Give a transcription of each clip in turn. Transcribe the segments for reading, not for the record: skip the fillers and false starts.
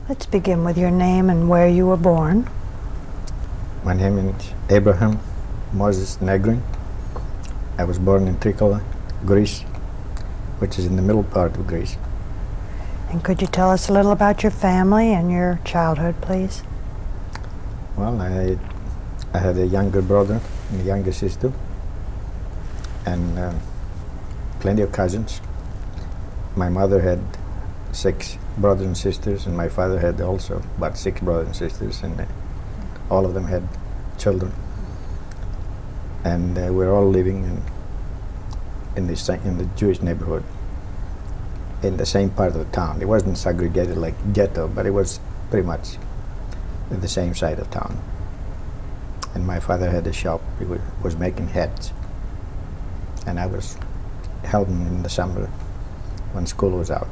Let's begin with your name and where you were born. My name is Abraham Moses Negrin. I was born in Trikala, Greece, which is in the middle part of Greece. And could you tell us a little about your family and your childhood, please? Well, I had a younger brother and a younger sister, and plenty of cousins. My mother had 6 brothers and sisters, and my father had also about 6 brothers and sisters, and all of them had children. And we're all living in the Jewish neighborhood, in the same part of the town. It wasn't segregated like ghetto, but it was pretty much the same side of town. And my father had a shop. He was making hats, and I was helping in the summer when school was out.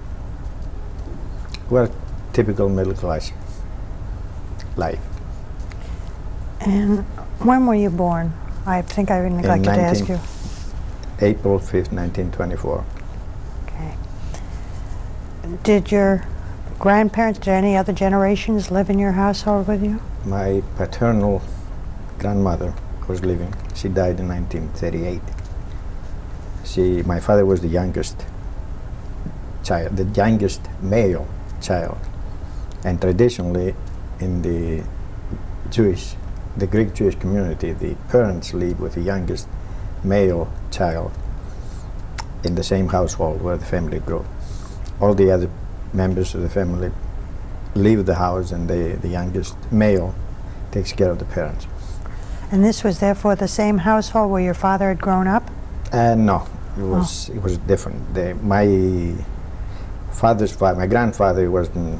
Well, typical middle class life. And when were you born? I think I neglected to ask you. April 5th, 1924. Okay. Did your grandparents, did any other generations live in your household with you? My paternal grandmother was living. She died in 1938. My father was the youngest child, the youngest male child. And traditionally, in the Greek Jewish community, the parents live with the youngest male child in the same household where the family grew. All the other members of the family leave the house, and the youngest male takes care of the parents. And this was therefore the same household where your father had grown up? No, it was different. My grandfather wasn't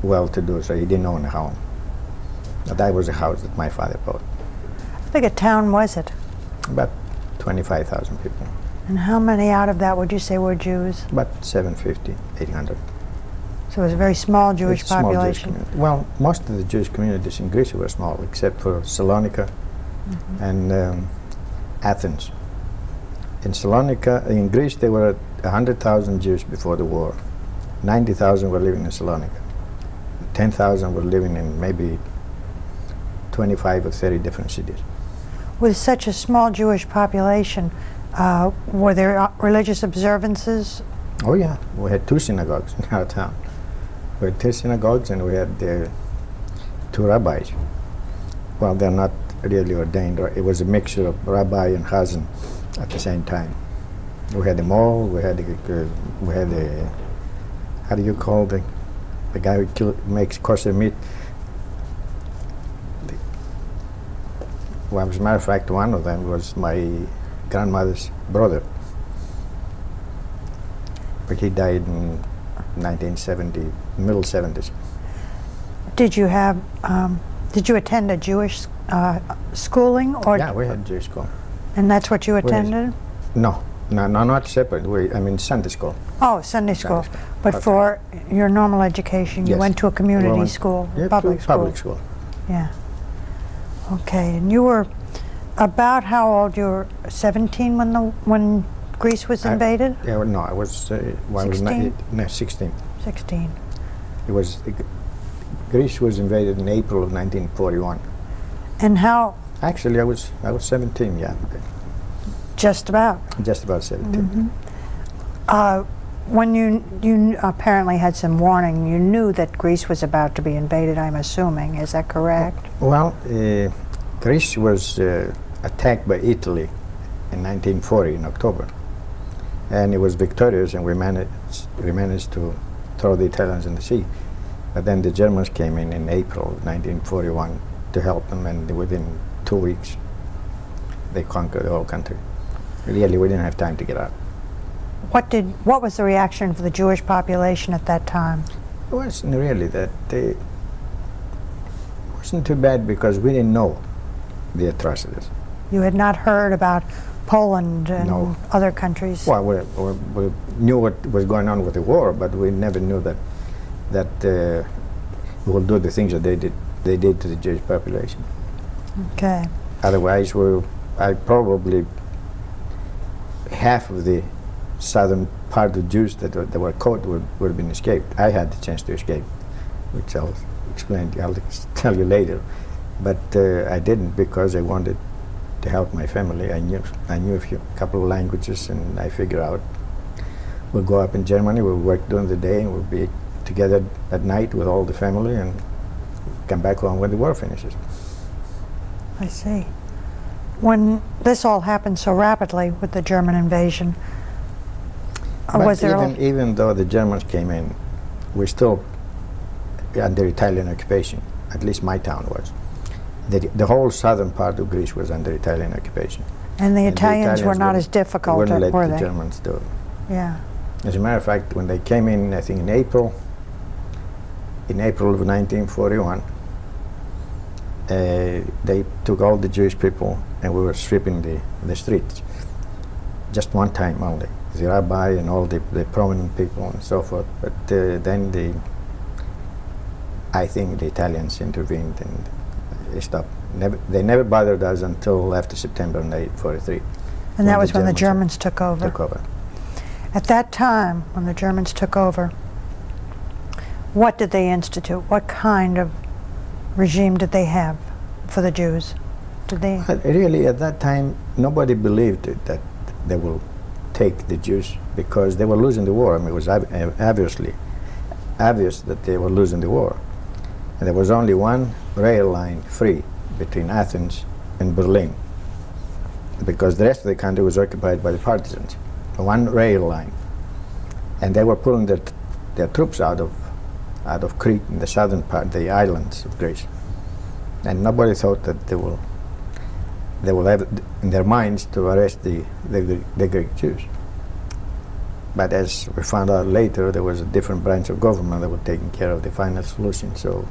well-to-do, so he didn't own a home. But that was a house that my father bought. How big a town was it? About 25,000 people. And how many out of that would you say were Jews? About 750, 800. So it was a very small Jewish It's a small Jewish population. community. Well, most of the Jewish communities in Greece were small, except for Salonika and Athens. In Salonika, in Greece, there were 100,000 Jews before the war. 90,000 were living in Salonika. 10,000 were living in maybe 25 or 30 different cities. With such a small Jewish population, were there religious observances? Oh yeah, we had 2 synagogues in our town. We had 2 synagogues, and we had 2 rabbis. Well, they're not really ordained. It was a mixture of rabbi and chazan at the same time. We had a mall. We had a how do you call the guy who makes kosher meat? Well, as a matter of fact, one of them was my grandmother's brother, but he died in 1970, middle 70s. Did you have? Did you attend a Jewish schooling? Or Yeah, we had Jewish school. And that's what you attended? No, not separate. I mean Sunday school. Oh, Sunday school. Sunday school. But for your normal education, you Yes. went to a community school, Yeah, public school. Public school. Yeah. Okay, and you were about how old? You were 17 when Greece was invaded? Yeah, well, no, I was. 16? 16. 16. It was. Greece was invaded in April of 1941. And how? Actually, I was 17. Yeah, Just about. just about 17. When you apparently had some warning, you knew that Greece was about to be invaded, I'm assuming. Is that correct? Well, Greece was attacked by Italy in 1940 in October, and it was victorious, and we managed to throw the Italians in the sea. But then the Germans came in April of 1941 to help them, and within 2 weeks they conquered the whole country. Really, we didn't have time to get out. What was the reaction of the Jewish population at that time? It wasn't really that. It wasn't too bad because we didn't know the atrocities. You had not heard about Poland and No. other countries? Well, we knew what was going on with the war, but we never knew that we will do the things that they did to the Jewish population. Okay. Otherwise, probably half of the southern part of Jews that were caught would have been escaped. I had the chance to escape which I'll tell you later. But I didn't because I wanted to help my family. I knew a couple of languages, and I figured out we'll go up in Germany, we'll work during the day, and we'll be together at night with all the family, and come back home when the war finishes. I see. When this all happened so rapidly with the German invasion, was there even though the Germans came in, we're still under Italian occupation. At least my town was. The whole southern part of Greece was under Italian occupation. And the Italians were not as difficult, were they? were The they? Germans do it. Yeah. As a matter of fact, when they came in, I think in April of 1941, they took all the Jewish people and we were sweeping the streets. Just one time only. The rabbi and all the prominent people and so forth. But then I think the Italians intervened and they stopped. They never bothered us until after September 1943. And that was when the Germans took over. At that time, when the Germans took over, what did they institute? What kind of regime did they have for the Jews? Did they? Really, at that time, nobody believed it, that they will take the Jews because they were losing the war. I mean, it was obvious that they were losing the war. And there was only one rail line free between Athens and Berlin because the rest of the country was occupied by the partisans. One rail line. And they were pulling their troops out of Crete in the southern part, the islands of Greece. And nobody thought that they will have in their minds to arrest the Greek Jews. But as we found out later, there was a different branch of government that was taking care of the final solution. So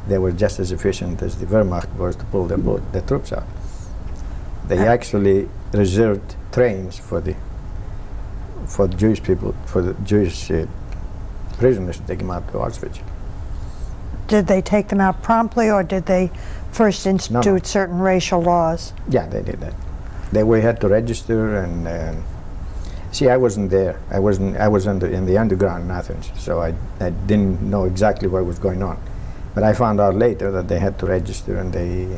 they were just as efficient as the Wehrmacht was to pull their troops out. They actually reserved trains for the Jewish people, for the Jewish prisoners to take them out to Auschwitz. Did they take them out promptly, or did they first institute certain racial laws? Yeah, they did that. We had to register, and see, I wasn't there. I was in the underground in Athens, so I didn't know exactly what was going on. But I found out later that they had to register, and they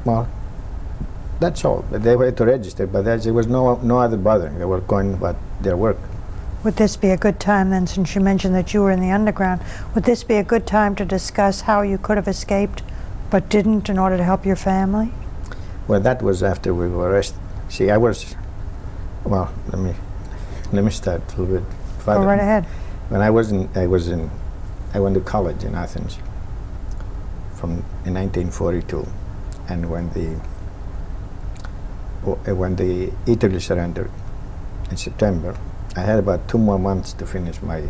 well, that's all. They had to register, but there was no other bothering. They were going about their work. Would this be a good time then, since you mentioned that you were in the underground, would this be a good time to discuss how you could have escaped but didn't in order to help your family? Well, that was after we were arrested. See, let me start a little bit further. Go right ahead. When I went to college in Athens in 1942, and when the Italy surrendered in September, I had about 2 more months to finish my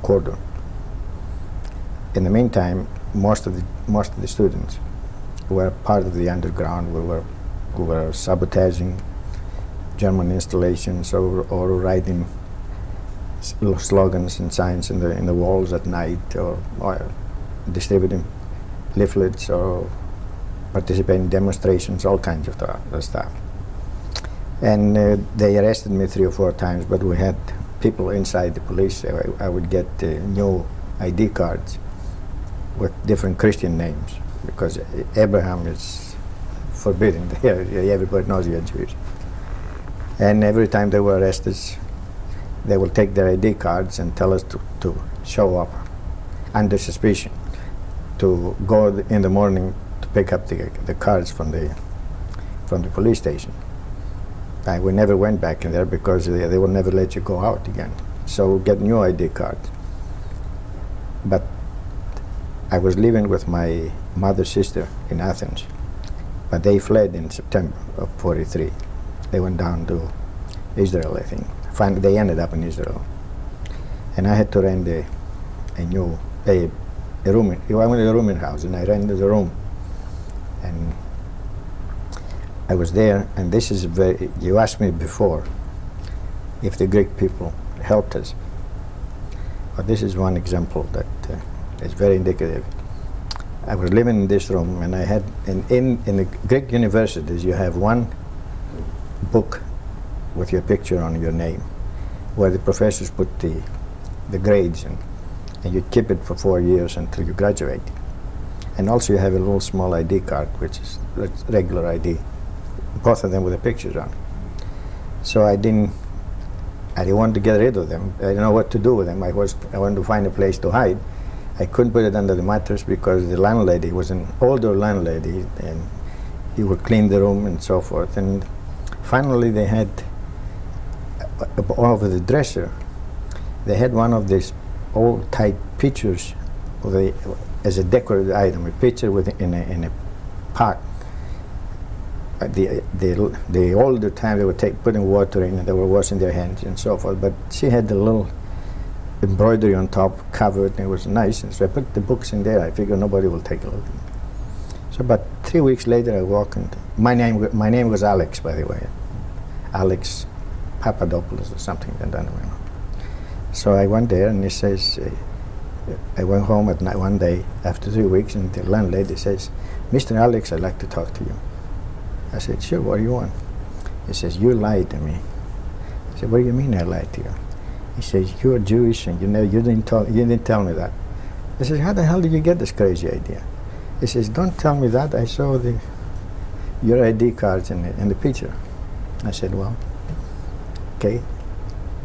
quarter. In the meantime, most of the students who were part of the underground who were sabotaging German installations or writing slogans and signs in the walls at night, or distributing leaflets or participating in demonstrations, all kinds of stuff. And they arrested me 3 or 4 times, but we had people inside the police. I would get new ID cards with different Christian names, because Abraham is forbidden. Everybody knows you're Jewish. And every time they were arrested, they will take their ID cards and tell us to show up under suspicion, to go in the morning to pick up the cards from the police station. We never went back in there because they will never let you go out again. So get new ID cards. But I was living with my mother's sister in Athens, but they fled in September of '43. They went down to Israel, I think. Finally, they ended up in Israel. And I had to rent a room. I went to a rooming house, and I rented a room. And I was there, and this is you asked me before if the Greek people helped us. But this is one example that is very indicative. I was living in this room, and I had, in the Greek universities, you have one book with your picture on your name. where the professors put the grades in, and you keep it for 4 years until you graduate. And also you have a little small ID card, which is regular ID, both of them with the pictures on. So I didn't want to get rid of them. I didn't know what to do with them. I wanted to find a place to hide. I couldn't put it under the mattress because the landlady was an older landlady, and he would clean the room and so forth. And finally they had, over the dresser, they had one of these old type pictures as a decorative item, a picture in a pot. The older time they were putting water in and they were washing their hands and so forth, but she had the little embroidery on top covered, and it was nice, and so I put the books in there. I figured nobody will take a look. So about 3 weeks later I walk in. My name was Alex, by the way. Alex Papadopoulos or something, I don't know. So I went there, and he says, I went home at night one day after 3 weeks, and the landlady says, "Mr. Alex, I'd like to talk to you." I said, "Sure, what do you want?" He says, "You lied to me." I said, "What do you mean I lied to you?" He says, "You're Jewish, and you didn't tell me that." I said, "How the hell did you get this crazy idea?" He says, "Don't tell me that. I saw your ID cards in the picture." I said, "Well, okay.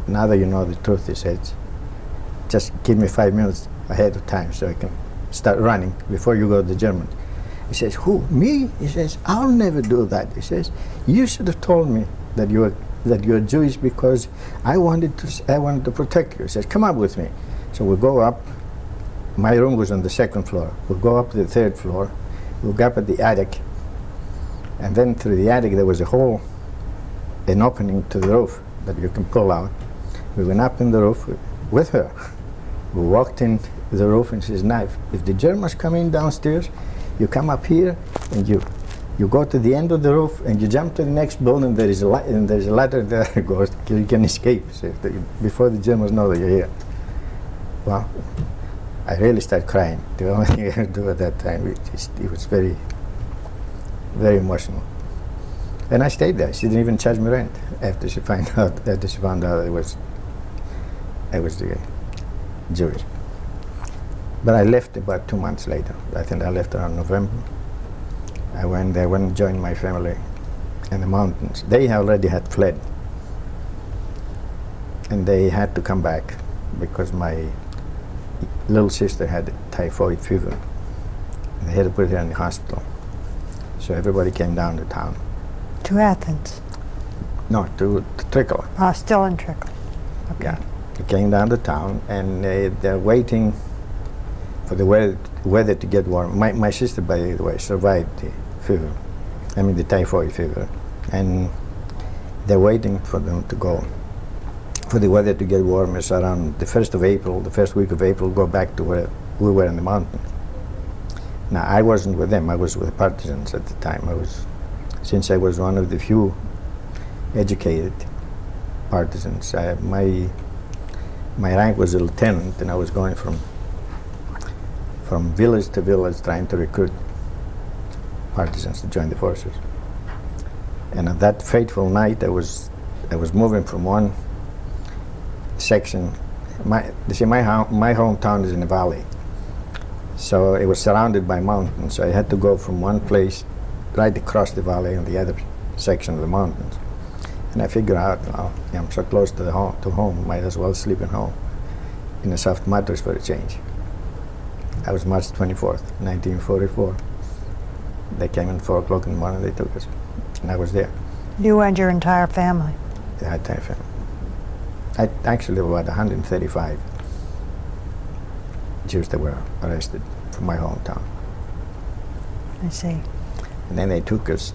Now that you know the truth," he says, "just give me 5 minutes ahead of time so I can start running before you go to the Germans." He says, "Who, me?" He says, "I'll never do that." He says, "You should have told me that you're Jewish because I wanted to protect you." He says, "Come up with me." So we go up. My room was on the 2nd floor. We'll go up to the 3rd floor. We'll go up at the attic. And then through the attic there was a hole, an opening to the roof that you can pull out. We went up in the roof with her. We walked in the roof, and she says, "Now, if the Germans come in downstairs, you come up here and you go to the end of the roof and you jump to the next building. There is a ladder there that goes, you can escape before the Germans know that you're here." Well, I really started crying. The only thing I could do at that time, it was very, very emotional. And I stayed there. She didn't even charge me rent after she found out that I was Jewish. But I left about 2 months later. I think I left around November. I went and joined my family in the mountains. They already had fled, and they had to come back because my little sister had typhoid fever. And they had to put her in the hospital. So everybody came down to town. To Athens? No, to Trickle. Still in Trickle. Okay. Yeah, they came down to town, and they're waiting for the weather to get warm. My sister, by the way, survived the fever. I mean the typhoid fever. And they're waiting for them to go, for the weather to get warm. It's around the 1st of April, the first week of April, go back to where we were in the mountains. Now, I wasn't with them. I was with partisans at the time. Since I was one of the few educated partisans, my rank was a lieutenant, and I was going from village to village trying to recruit partisans to join the forces. And on that fateful night, I was moving from one section. My hometown is in a valley, so it was surrounded by mountains. So I had to go from one place right across the valley on the other section of the mountains. And I figured out, I'm so close to home, might as well sleep at home in a soft mattress for a change. I was March 24th, 1944. They came in 4 o'clock in the morning, they took us, and I was there. You and your entire family? The entire family. I actually there were about 135 Jews that were arrested from my hometown. I see. And then they took us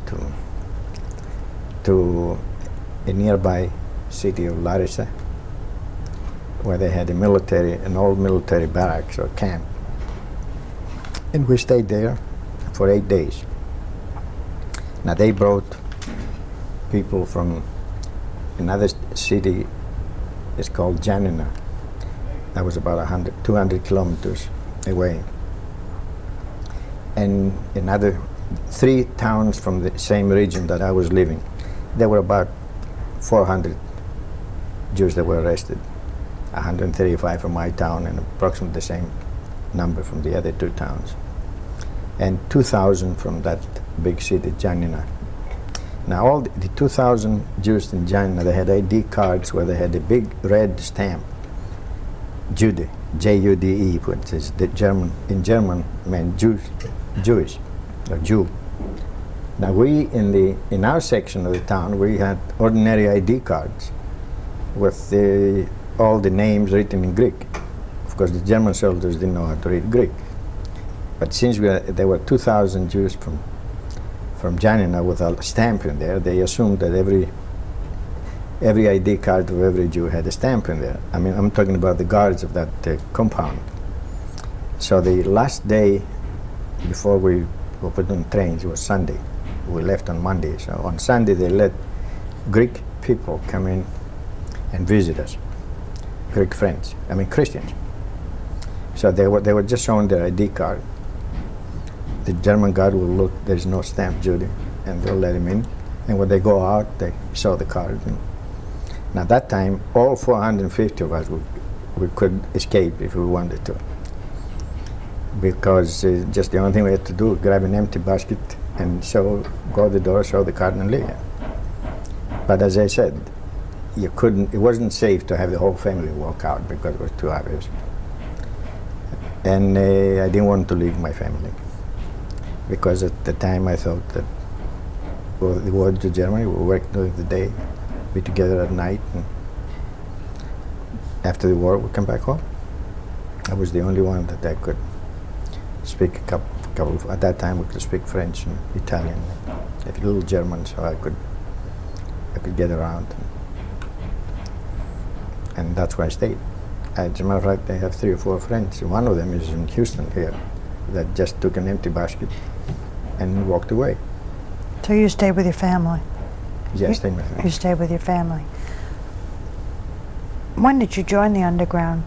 to a nearby city of Larissa, where they had an old military barracks or camp. And we stayed there for 8 days. Now they brought people from another city, it's called Janina. That was about 200 kilometers away. And another 3 towns from the same region that I was living. There were about 400 Jews that were arrested. 135 from my town and approximately the same number from the other two towns. And 2,000 from that big city, Janina. Now all the 2,000 Jews in Janina, they had ID cards where they had a big red stamp, Jude, J-U-D-E, which is the German, in German meant Jewish, or Jew. Now we, in our section of the town, we had ordinary ID cards with all the names written in Greek. Of course, the German soldiers didn't know how to read Greek. But since there were 2,000 Jews from Janina with a stamp in there, they assumed that every ID card of every Jew had a stamp in there. I mean, I'm talking about the guards of that compound. So the last day before we were put on trains, it was Sunday. We left on Monday. So on Sunday, they let Greek people come in and visit us. Greek friends, I mean Christians. So they were just showing their ID card. The German guard will look, there's no stamp, Judy, and they'll let him in. And when they go out, they show the card. Now that time, all 450 of us, we could escape if we wanted to. Because just the only thing we had to do, grab an empty basket and go to the door, show the card and leave. But as I said, it wasn't safe to have the whole family walk out because it was too obvious. And I didn't want to leave my family. Because at the time I thought that we'll go to Germany, we'll work during the day, be together at night, and after the war we'll come back home. I was the only one that I could speak a couple of, at that time we could speak French and Italian, a little German, so I could get around. And that's where I stayed. As a matter of fact, I have 3 or 4 friends. One of them is in Houston here that just took an empty basket and walked away. So you stayed with your family? Yes, stayed with my family. You stayed with your family. When did you join the underground?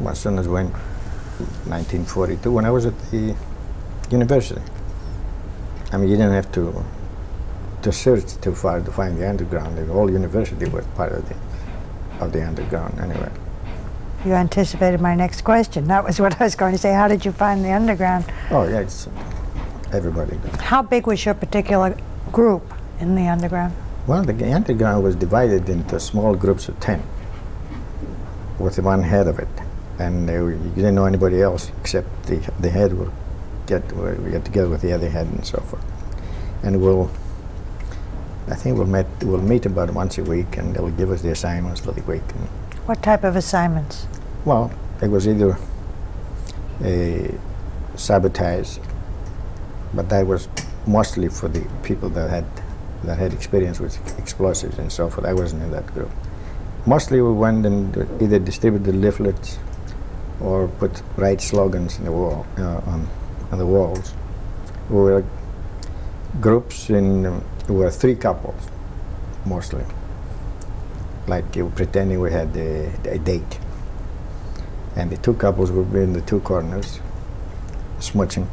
As soon as 1942, when I was at the university. I mean, you didn't have to search too far to find the underground. The whole university was part of the underground anyway. You anticipated my next question. That was what I was going to say. How did you find the underground? Oh, yeah, it's everybody. How big was your particular group in the underground? Well, the underground was divided into small groups of 10 with one head of it. And you didn't know anybody else except the head will get together with the other head and so forth. And I think we'll meet about once a week, and they'll give us the assignments for the week. What type of assignments? Well, it was either a sabotage, but that was mostly for the people that had experience with explosives and so forth. I wasn't in that group. Mostly we went and either distributed leaflets or put right slogans in the wall on the walls. We were groups we were 3 couples, mostly. Like pretending we had a date. And the 2 couples would be in the 2 corners, smudging.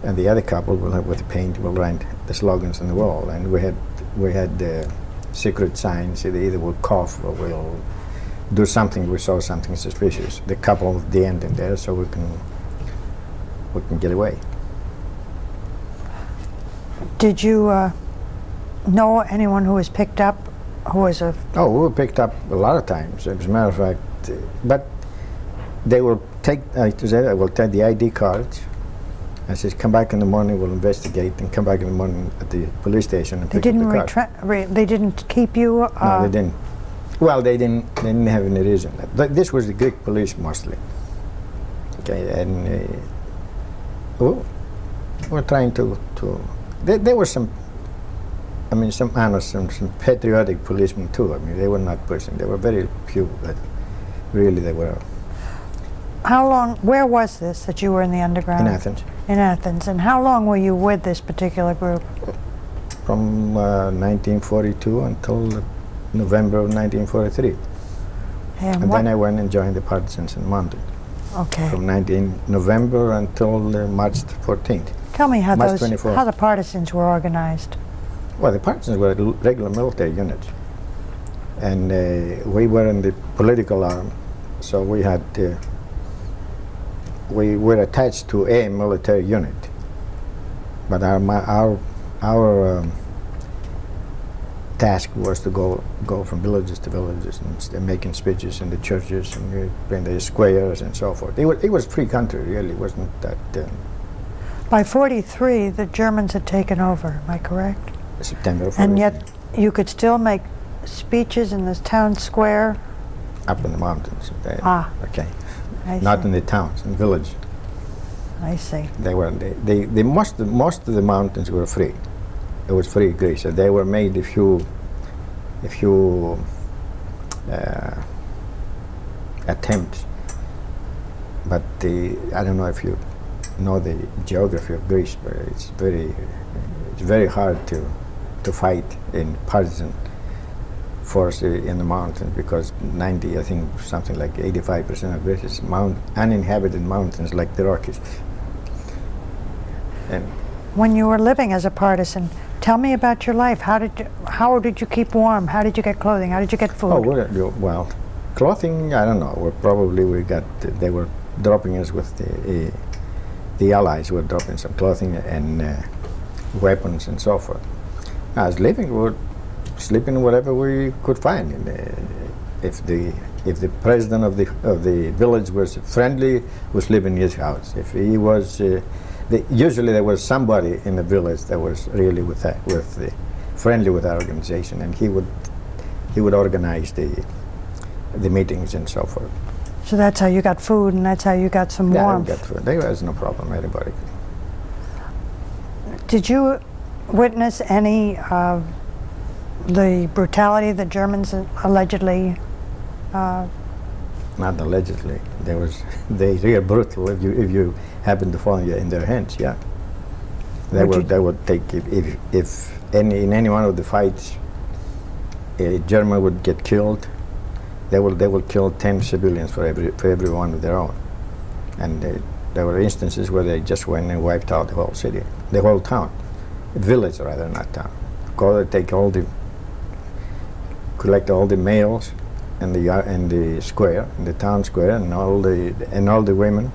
And the other couple will have, with the paint, will write the slogans on the wall. And we had secret signs, either we'll cough or we'll do something, we saw something suspicious. The couple at the end in there, so we can get away. Did you know anyone who was picked up who was a... Oh, we were picked up a lot of times, as a matter of fact. But they will take, I will take the ID cards. I says, come back in the morning, we'll investigate, and come back in the morning at the police station and pick up the card. They didn't keep you? No, they didn't. Well, they didn't have any reason. This was the Greek police mostly. Okay, and we're trying to there were some honest, some patriotic policemen too. I mean, they were not pushing. There were very few, but really they were. How long, where was this that you were in the underground? In Athens. In Athens. And how long were you with this particular group? From 1942 until November of 1943. And then I went and joined the partisans in London. Okay. From November until March 14th. Tell me how the partisans were organized. Well, the partisans were regular military units. And we were in the political arm, so we had we were attached to a military unit, but our task was to go from villages to villages and making speeches in the churches and in the squares and so forth. It was free country, really. It wasn't that. By 43, the Germans had taken over. Am I correct? September 43. And yet, you could still make speeches in this town square. Up in the mountains. Okay. Not in the towns, in the village. I see. They were most of the mountains were free. It was free Greece. And they were made a few attempts, but I don't know if you know the geography of Greece, but it's very hard to fight in partisan force in the mountains, because 90, I think something like 85% of Greece is uninhabited mountains like the Rockies. And when you were living as a partisan, tell me about your life. How did you keep warm? How did you get clothing? How did you get food? Oh, well, clothing, I don't know. They were dropping us with the Allies were dropping some clothing and weapons and so forth. I was living, we were sleeping wherever we could find. And, if the president of the village was friendly, we sleep in his house. If he was, usually there was somebody in the village that was really friendly with our organization, and he would organize the meetings and so forth. So that's how you got food, and that's how you got some warmth. Yeah, I got food. There was no problem. Anybody. Did you witness any of the brutality the Germans allegedly? Not allegedly. They were brutal. If you happen to fall in their hands, yeah. They would take if in any one of the fights a German would get killed, they will kill 10 civilians for every one of their own. And there were instances where they just went and wiped out the whole city, the whole town, village rather, not town. Collect all the males in the square, in the town square, and all the women,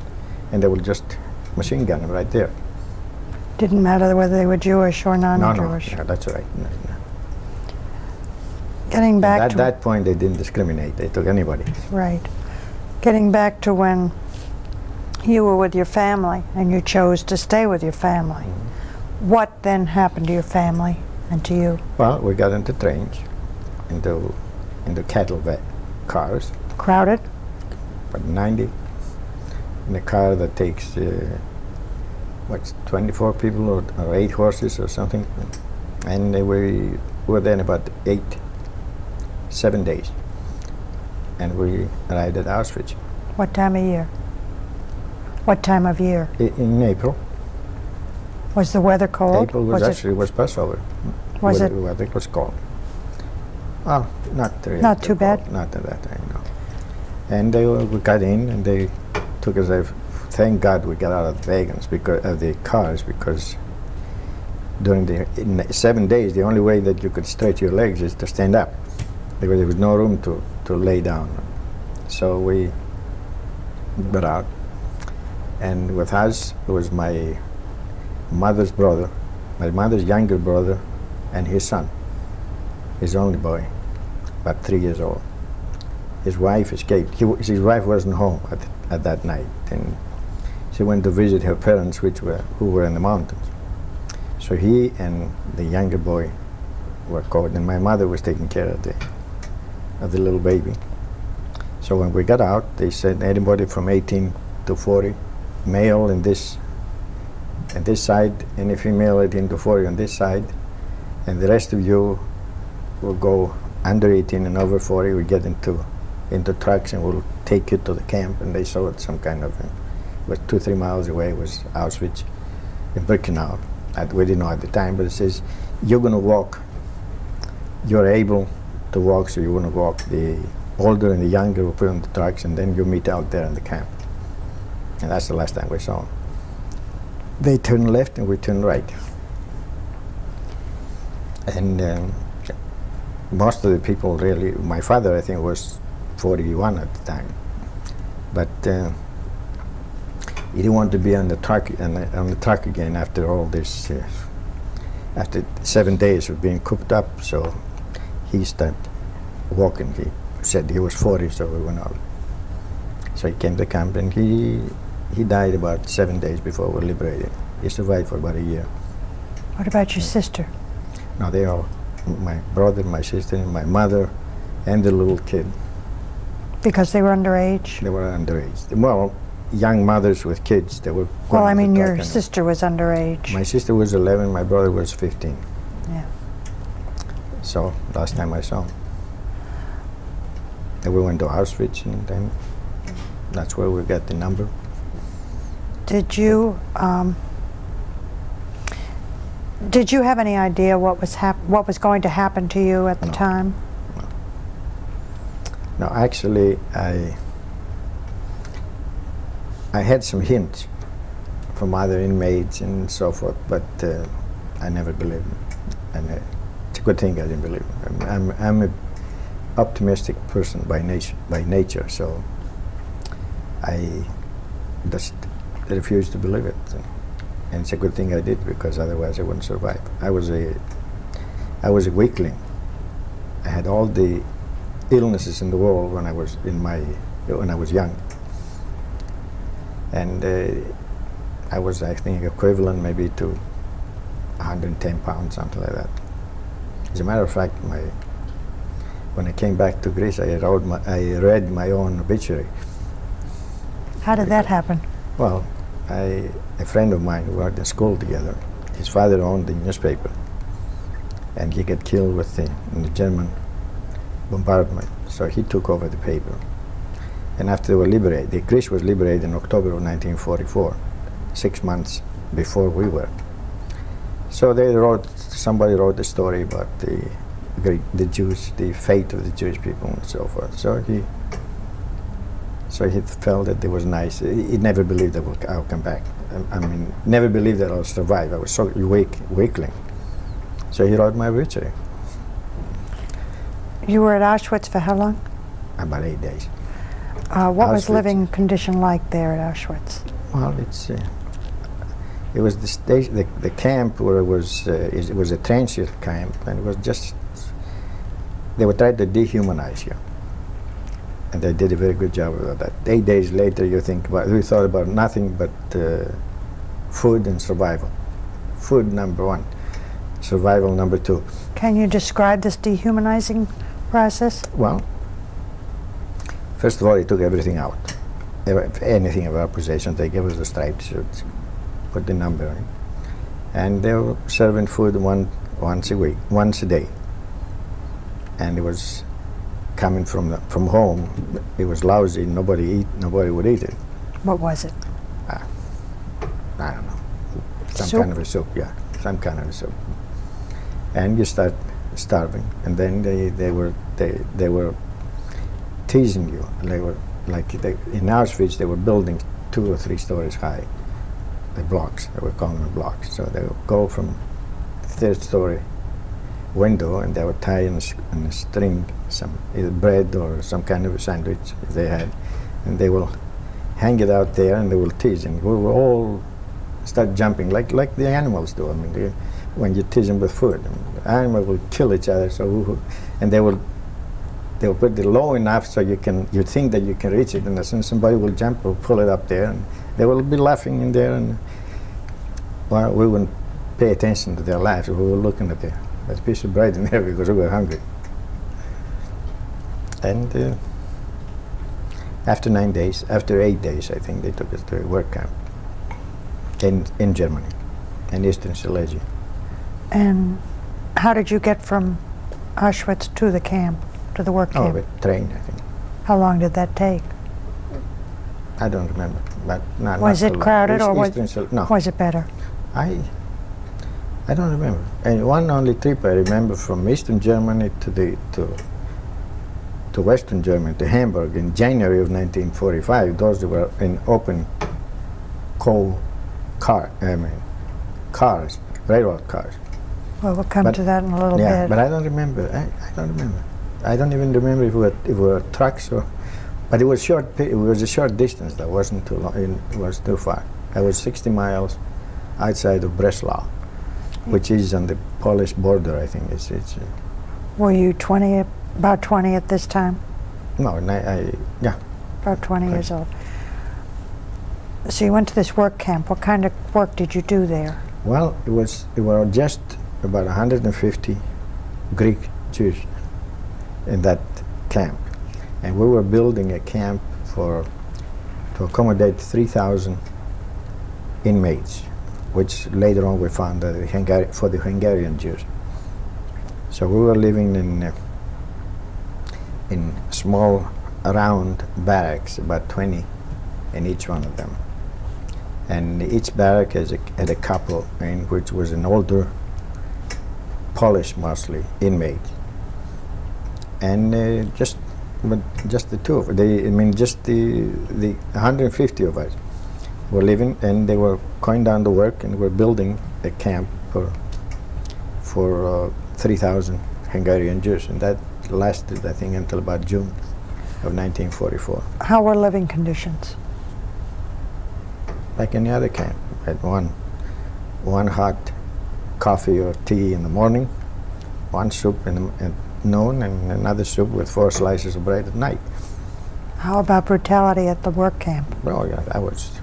and they will just machine gun them right there. Didn't matter whether they were Jewish or non-Jewish. No, that's right. No. Getting back at that point, they didn't discriminate. They took anybody. Right. Getting back to when you were with your family and you chose to stay with your family, what then happened to your family and to you? Well, we got into trains, into cattle cars. Crowded? But 90 in a car that takes 24 people or 8 horses or something, and we were there in about 7 days, and we arrived at Auschwitz. What time of year? What time of year? In April. Was the weather cold? April was Passover. Was it? Weather was cold. Well, not really. Not too bad? Cold. Not at that time, no. And we got in, and they took us. Thank God we got out of the wagons, because of the cars, because in 7 days the only way that you could stretch your legs is to stand up, because there was no room to lay down. So we got out, and with us it was my mother's brother, my mother's younger brother, and his son, his only boy, about 3 years old. His wife escaped. His wife wasn't home at that night, and she went to visit her parents, who were in the mountains. So he and the younger boy were caught, and my mother was taking care of the little baby. So when we got out, they said anybody from 18 to 40, male in this side, any female 18 to 40 on this side, and the rest of you will go under 18 and over 40. We get into trucks and we'll take you to the camp. And they saw it some kind of, it was 2-3 miles away, was Auschwitz in Birkenau. We didn't know at the time, but it says, you're going to walk. You're able to walk, so you're going to walk. The older and the younger will put on the trucks, and then you meet out there in the camp. And that's the last time we saw them. They turned left and we turned right. And most of the people really, my father I think was 41 at the time, but he didn't want to be on the truck again after all this, after 7 days of being cooped up. So he started walking. He said he was 40, so we went out. So he came to camp, and he died about 7 days before we were liberated. He survived for about a year. What about your sister? No, they all, my brother, my sister, my mother, and the little kid. Because they were underage? They were underage. Well, young mothers with kids. They were. Well, I mean, your sister was underage. My sister was 11. My brother was 15. Yeah. So last time I saw him, and we went to Auschwitz, and then that's where we got the number. Did you have any idea what was going to happen to you at the time? No, actually, I had some hints from other inmates and so forth, but I never believed them. And it's a good thing I didn't believe them. I'm an optimistic person by nature, so I just refused to believe it. And it's a good thing I did, because otherwise I wouldn't survive. I was a weakling. I had all the illnesses in the world when I was young, and I was, I think, equivalent maybe to 110 pounds, something like that. As a matter of fact, when I came back to Greece, I read my own obituary. How did that happen? Well, a friend of mine, we worked in school together, his father owned the newspaper, and he got killed in the German bombardment. So he took over the paper. And after they were liberated, Greece was liberated in October of 1944, 6 months before we were. So somebody wrote a story about the Jews, the fate of the Jewish people and so forth. So he felt that it was nice. He never believed that I'll come back. I mean, never believed that I'll survive. I was so weakling. So he wrote my obituary. You were at Auschwitz for how long? About 8 days. What was living condition like there at Auschwitz? Well, it was the camp where it was a transient camp, and it was just, they would try to dehumanize you. And they did a very good job of that. 8 days later, we thought about nothing but food and survival. Food, number one. Survival, number two. Can you describe this dehumanizing process? Well, first of all, they took everything out. Anything of our possessions, they gave us the striped shirts, put the number on it. And they were serving food once a day. And it was coming from home. It was lousy. Nobody would eat it. What was it? I don't know. Some Soup? kind of a soup. Yeah, some kind of a soup. And you start starving, and then they were teasing you. They were in Auschwitz. They were building 2 or 3 stories high. The blocks. They were calling them blocks. So they would go from the 3rd story window, and they would tie in a string some either bread or some kind of a sandwich if they had, and they will hang it out there, and they will tease, and we will all start jumping like the animals do. I mean, when you tease them with food, the animal will kill each other. So, and they will put it low enough so you think that you can reach it, and as soon as somebody will jump, will pull it up there, and they will be laughing in there, and well, we wouldn't pay attention to their laughs. We were looking at that piece of bread in there because we were hungry. And after 8 days, I think they took us to a work camp in Germany, in Eastern Silesia. And how did you get from Auschwitz to the camp, to the work camp? Oh, with train, I think. How long did that take? I don't remember, but not Was not it so crowded, long. or No, was it better? I don't remember. And one only trip I remember from Eastern Germany to Western Germany, to Hamburg, in January of 1945. Those were in open coal cars, railroad cars. Well, we'll come But- to that in a little Yeah, bit. but I don't remember. I don't remember. I don't even remember if it were trucks or. But it was short. It was a short distance. That wasn't too long. It was too far. I was 60 miles outside of Breslau, which is on the Polish border. I think it's. Were you 20, about 20 at this time? No, yeah. About 20 years old. So you went to this work camp. What kind of work did you do there? Well, it were just about 150 Greek Jews in that camp, and we were building a camp to accommodate 3,000 inmates, which later on we found that for the Hungarian Jews. So we were living in small round barracks, about 20 in each one of them. And each barrack had a couple, in which was an older, Polish mostly, inmate. And just the two of them. Just the 150 of us were living, and they were going down to work, and were building a camp for 3,000 Hungarian Jews, and that lasted, I think, until about June of 1944. How were living conditions? Like any other camp, had one hot coffee or tea in the morning, one soup at noon, and another soup with 4 slices of bread at night. How about brutality at the work camp? Oh yeah, that was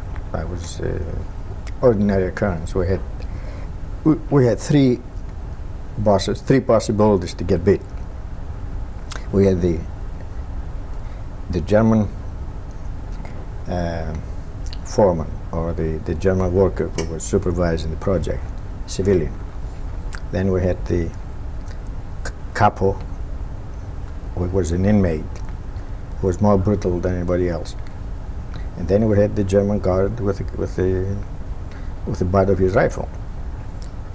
ordinary occurrence. We had 3 possibilities to get beat. We had the German foreman, or the German worker who was supervising the project, civilian. Then we had the capo, who was an inmate, who was more brutal than anybody else. And then we had the German guard with the butt of his rifle.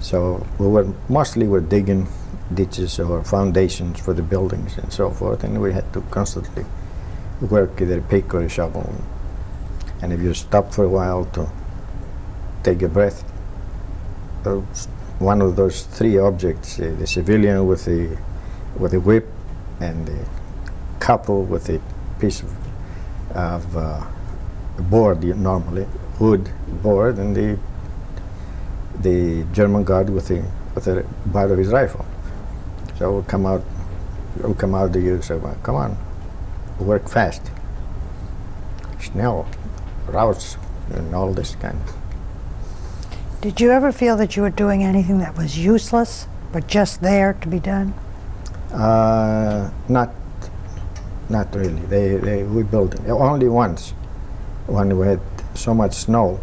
So we were mostly digging ditches or foundations for the buildings and so forth, and we had to constantly work with a pick or a shovel. And if you stop for a while to take a breath, one of those 3 objects, the civilian with the whip, and the couple with a piece of board, normally wood board, and the German guard with the butt of his rifle. So we'll come out to you, say, well, come on, work fast, schnell, raus, and all this kind of. Did you ever feel that you were doing anything that was useless, but just there to be done? Not really. We built it only once, when we had so much snow,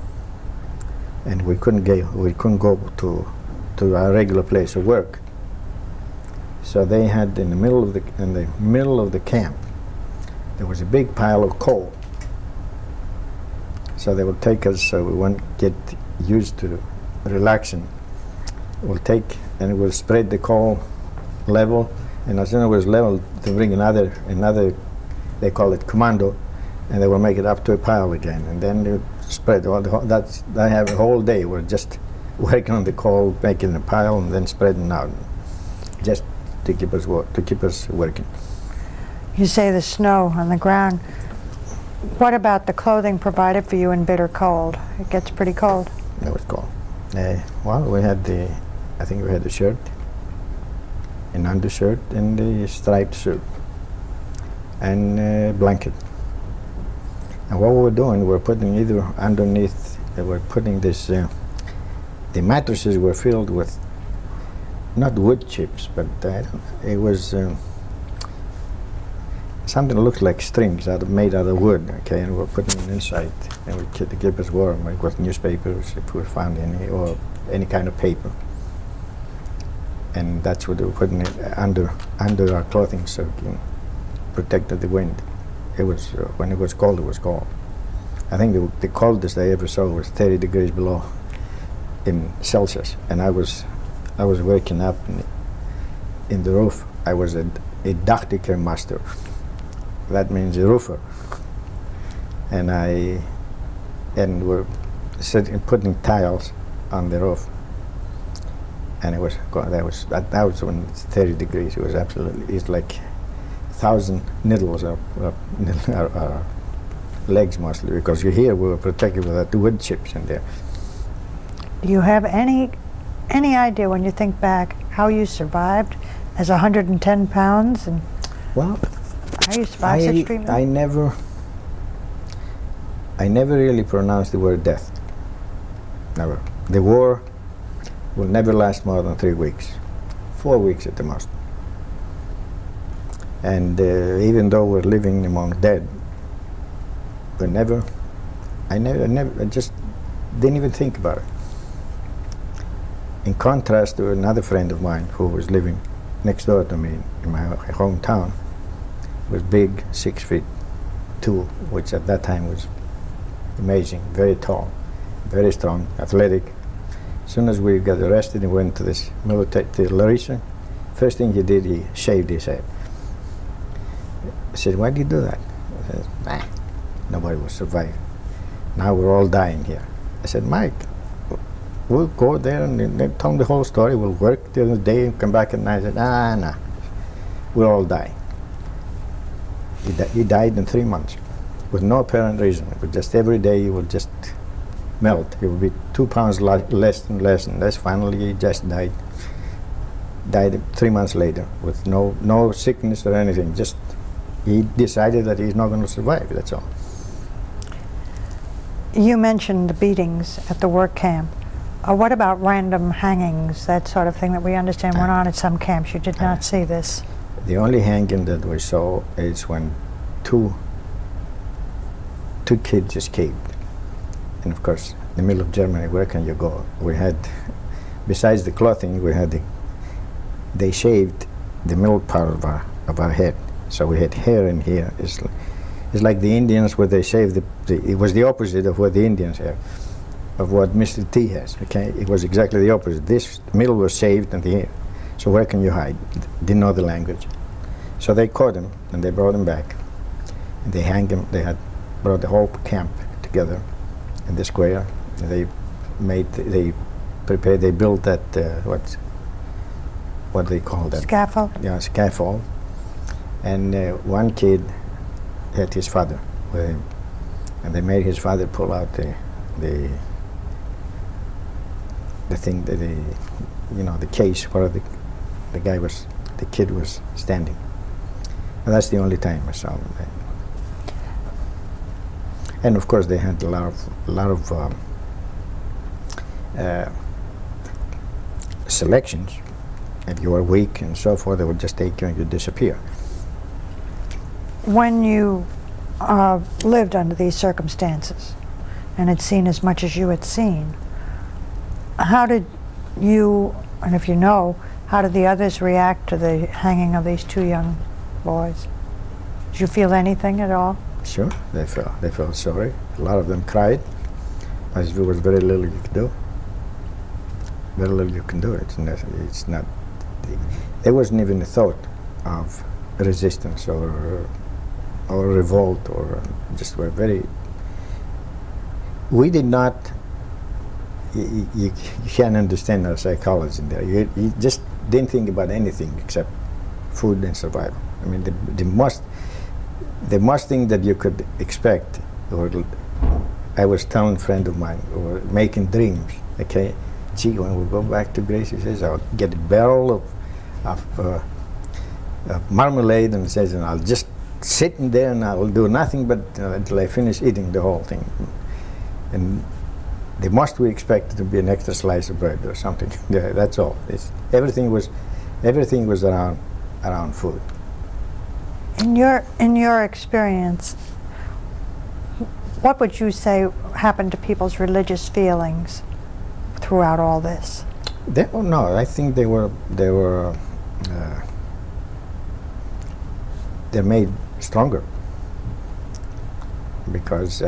and we couldn't go to our regular place of work. So they had in the middle of the camp, there was a big pile of coal. So they would take us, so we won't get used to relaxing. We'll take and we'll spread the coal level, and as soon as it was level, they bring another, they call it commando, and they will make it up to a pile again, and then they spread all they have a whole day. We're just working on the coal, making a pile, and then spreading out, just to keep us working. You say the snow on the ground. What about the clothing provided for you in bitter cold? It gets pretty cold. It was cold. Well, we had I think we had the shirt, an undershirt, and the striped suit, and a blanket. And what we were doing, we were putting either underneath, they were putting this, the mattresses were filled with, not wood chips, but it was something that looked like strings made out of wood, okay, and we were putting it inside, and to keep us warm, like with newspapers, if we found any, or any kind of paper. And that's what we were putting it under our clothing, so it protected the wind. It was, when it was cold, it was cold. I think the coldest I ever saw was 30 degrees below in Celsius, and I was waking up in the roof. I was a dachdecker master. That means a roofer. And we're putting tiles on the roof. and that was when it's 30 degrees. It was absolutely, it's like 1,000 needles or legs mostly, because here we were protected with the wood chips in there. Do you have any idea, when you think back, how you survived as 110 pounds, and Well, how you survived such treatment? I never really pronounced the word death. Never. The war will never last more than 3 weeks, 4 weeks at the most. And even though we're living among dead, I just didn't even think about it. In contrast to another friend of mine who was living next door to me in my hometown, was big, 6'2", which at that time was amazing, very tall, very strong, athletic. As soon as we got arrested and went to this military, to Larissa, first thing he did, he shaved his head. I said, "Why did you do that?" He said, "Nah, nobody will survive. Now we're all dying here." I said, "Mike, we'll go there and then tell them the whole story. We'll work till the day and come back at night." I said, nah, we'll all die. He died in 3 months with no apparent reason. It was just every day he would just melt. He would be 2 pounds less and less and less. Finally, he just died. Died 3 months later with no sickness or anything. Just he decided that he's not going to survive. That's all. You mentioned the beatings at the work camp. What about random hangings, that sort of thing that we understand went on at some camps? You did not see this. The only hanging that we saw is when two kids escaped. And of course, in the middle of Germany, where can you go? We had, besides the clothing, they shaved the middle part of our head. So we had hair in here. It's like the Indians, where they shave it was the opposite of what the Indians have, of what Mr. T has, okay? It was exactly the opposite. This middle was shaved and the hair. So where can you hide? Didn't know the language. So they caught him and they brought him back. And they hanged him. They had brought the whole camp together in the square. And they built that, what do they call that? Scaffold? Yeah, scaffold. And one kid had his father with him. And they made his father pull out the thing, the case where the kid was standing. And that's the only time I saw them. And of course, they had a lot of selections. If you were weak and so forth, they would just take you and you disappear. When you lived under these circumstances and had seen as much as you had seen, how did you, and if you know, how did the others react to the hanging of these 2 young boys? Did you feel anything at all? Sure, they felt sorry. A lot of them cried, as there was very little you could do. Very little you can do. It's not. There wasn't even a thought of resistance or revolt, or just were very. We did not. You can't understand our psychology in there. You just didn't think about anything except food and survival. I mean, the most thing that you could expect, or I was telling a friend of mine, or making dreams, okay? Gee, when we go back to Greece, he says, I'll get a barrel of marmalade, and says, and I'll just sit in there and I'll do nothing but until I finish eating the whole thing. And the most we expected to be an extra slice of bread or something. Yeah, that's all. Everything was around food. In your experience, what would you say happened to people's religious feelings throughout all this? I think they're made stronger, because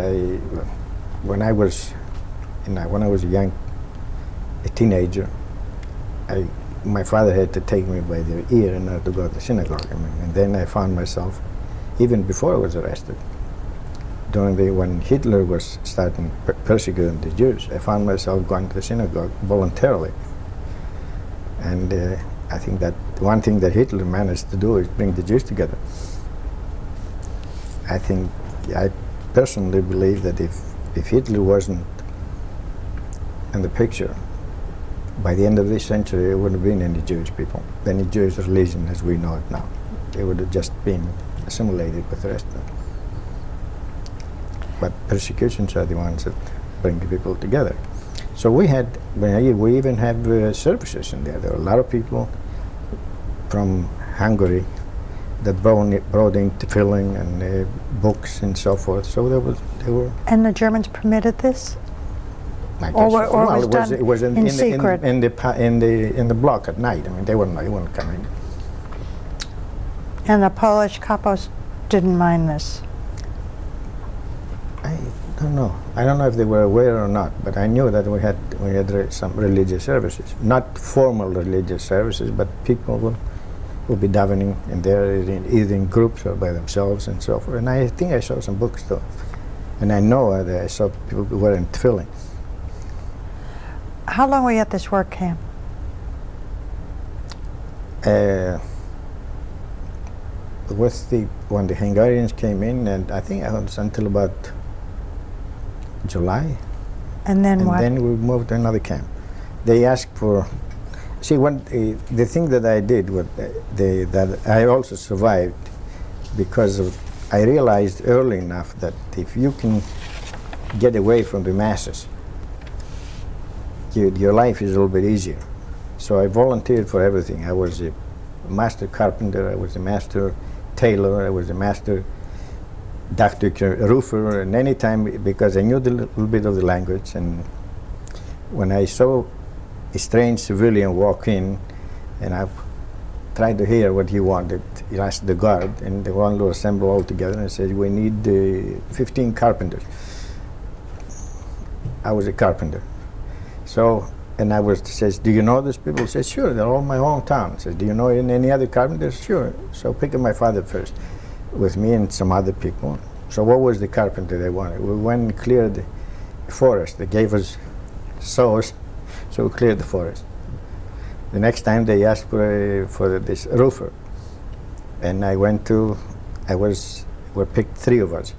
when I was a teenager, my father had to take me by the ear in order to go to the synagogue. And then I found myself, even before I was arrested, when Hitler was starting persecuting the Jews, I found myself going to the synagogue voluntarily. And I think that one thing that Hitler managed to do is bring the Jews together. I personally believe that if Hitler wasn't in the picture, by the end of this century, there wouldn't have been any Jewish people, any Jewish religion as we know it now. It would have just been assimilated with the rest of them. But persecutions are the ones that bring the people together. So we even have services in there. There were a lot of people from Hungary that brought in tefillin and books and so forth. So they were. And the Germans permitted this? I guess Or well, was done it was in secret? in the block at night. I mean, they wouldn't come in. And the Polish kapos didn't mind this? I don't know. I don't know if they were aware or not, but I knew that we had some religious services, not formal religious services, but people would be davening in there, either in groups or by themselves and so forth. And I think I saw some books too, and I know that I saw people wearing tefillin. How long were you at this work camp? When the Hungarians came in, and I think I was until about July. And then what? And then we moved to another camp. They asked for. See, the thing that I did was that I also survived because I realized early enough that if you can get away from the masses, your life is a little bit easier. So I volunteered for everything. I was a master carpenter, I was a master tailor, I was a master roofer, and any time, because I knew a little bit of the language, and when I saw a strange civilian walk in, and I tried to hear what he wanted, he asked the guard, and they wanted to assemble all together, and said, we need 15 carpenters. I was a carpenter. So, and says, do you know these people? Says, sure, they're all my hometown. Says, do you know any other carpenters? Sure. So pick up my father first, with me and some other people. So what was the carpenter they wanted? We went and cleared the forest. They gave us saws, so we cleared the forest. The next time they asked for this roofer, and we picked 3 of us,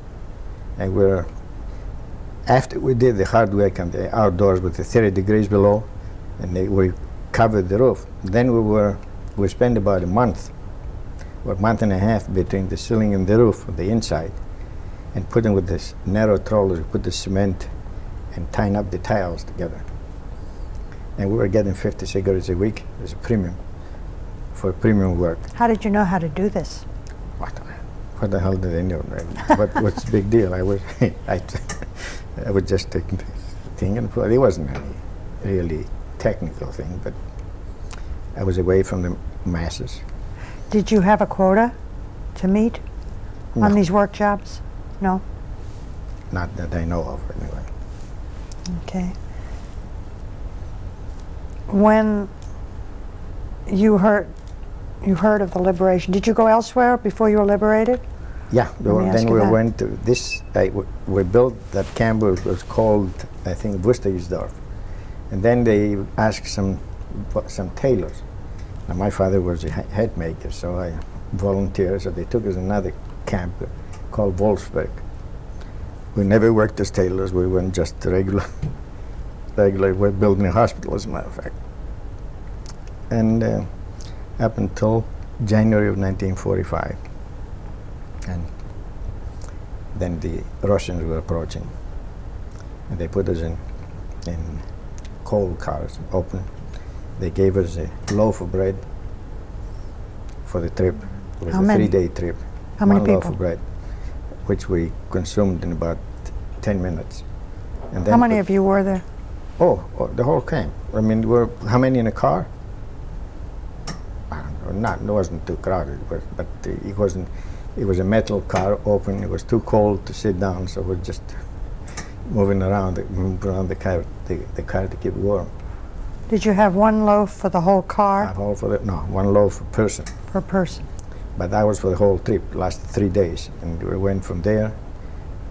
and after we did the hard work on the outdoors with the 30 degrees below, and we covered the roof. Then we spent about a month or a month and a half between the ceiling and the roof on the inside, and putting with this narrow trolley, put the cement and tying up the tiles together. And we were getting 50 cigarettes a week as a premium for premium work. How did you know how to do this? What the hell did I know? What's the big deal? I would just take the thing and it wasn't any really technical thing, but I was away from the masses. Did you have a quota to meet on No. these work jobs? No? Not that I know of, anyway. Okay. When you heard of the liberation, did you go elsewhere before you were liberated? Yeah, then we that. went to this, we built that camp, it was called, I think, Wustergesdorf. And then they asked some tailors. Now my father was a hat maker, so I volunteered, so they took us another camp called Wolfsburg. We never worked as tailors, we went just regular, we're building a hospital, as a matter of fact. And up until January of 1945. And then the Russians were approaching, and they put us in coal cars, open. They gave us a loaf of bread for the trip. It was How a many? 3-day trip. How many One loaf people? of bread, which we consumed in about 10 minutes. And then How many of you were there? Oh, the whole camp. I mean, how many in a car? I don't know, it wasn't too crowded, but it wasn't. It was a metal car, open. It was too cold to sit down, so we're just moving around the car to keep warm. Did you have one loaf for the whole car One loaf per person. per person? But that was for the whole trip, lasted 3 days, and we went from there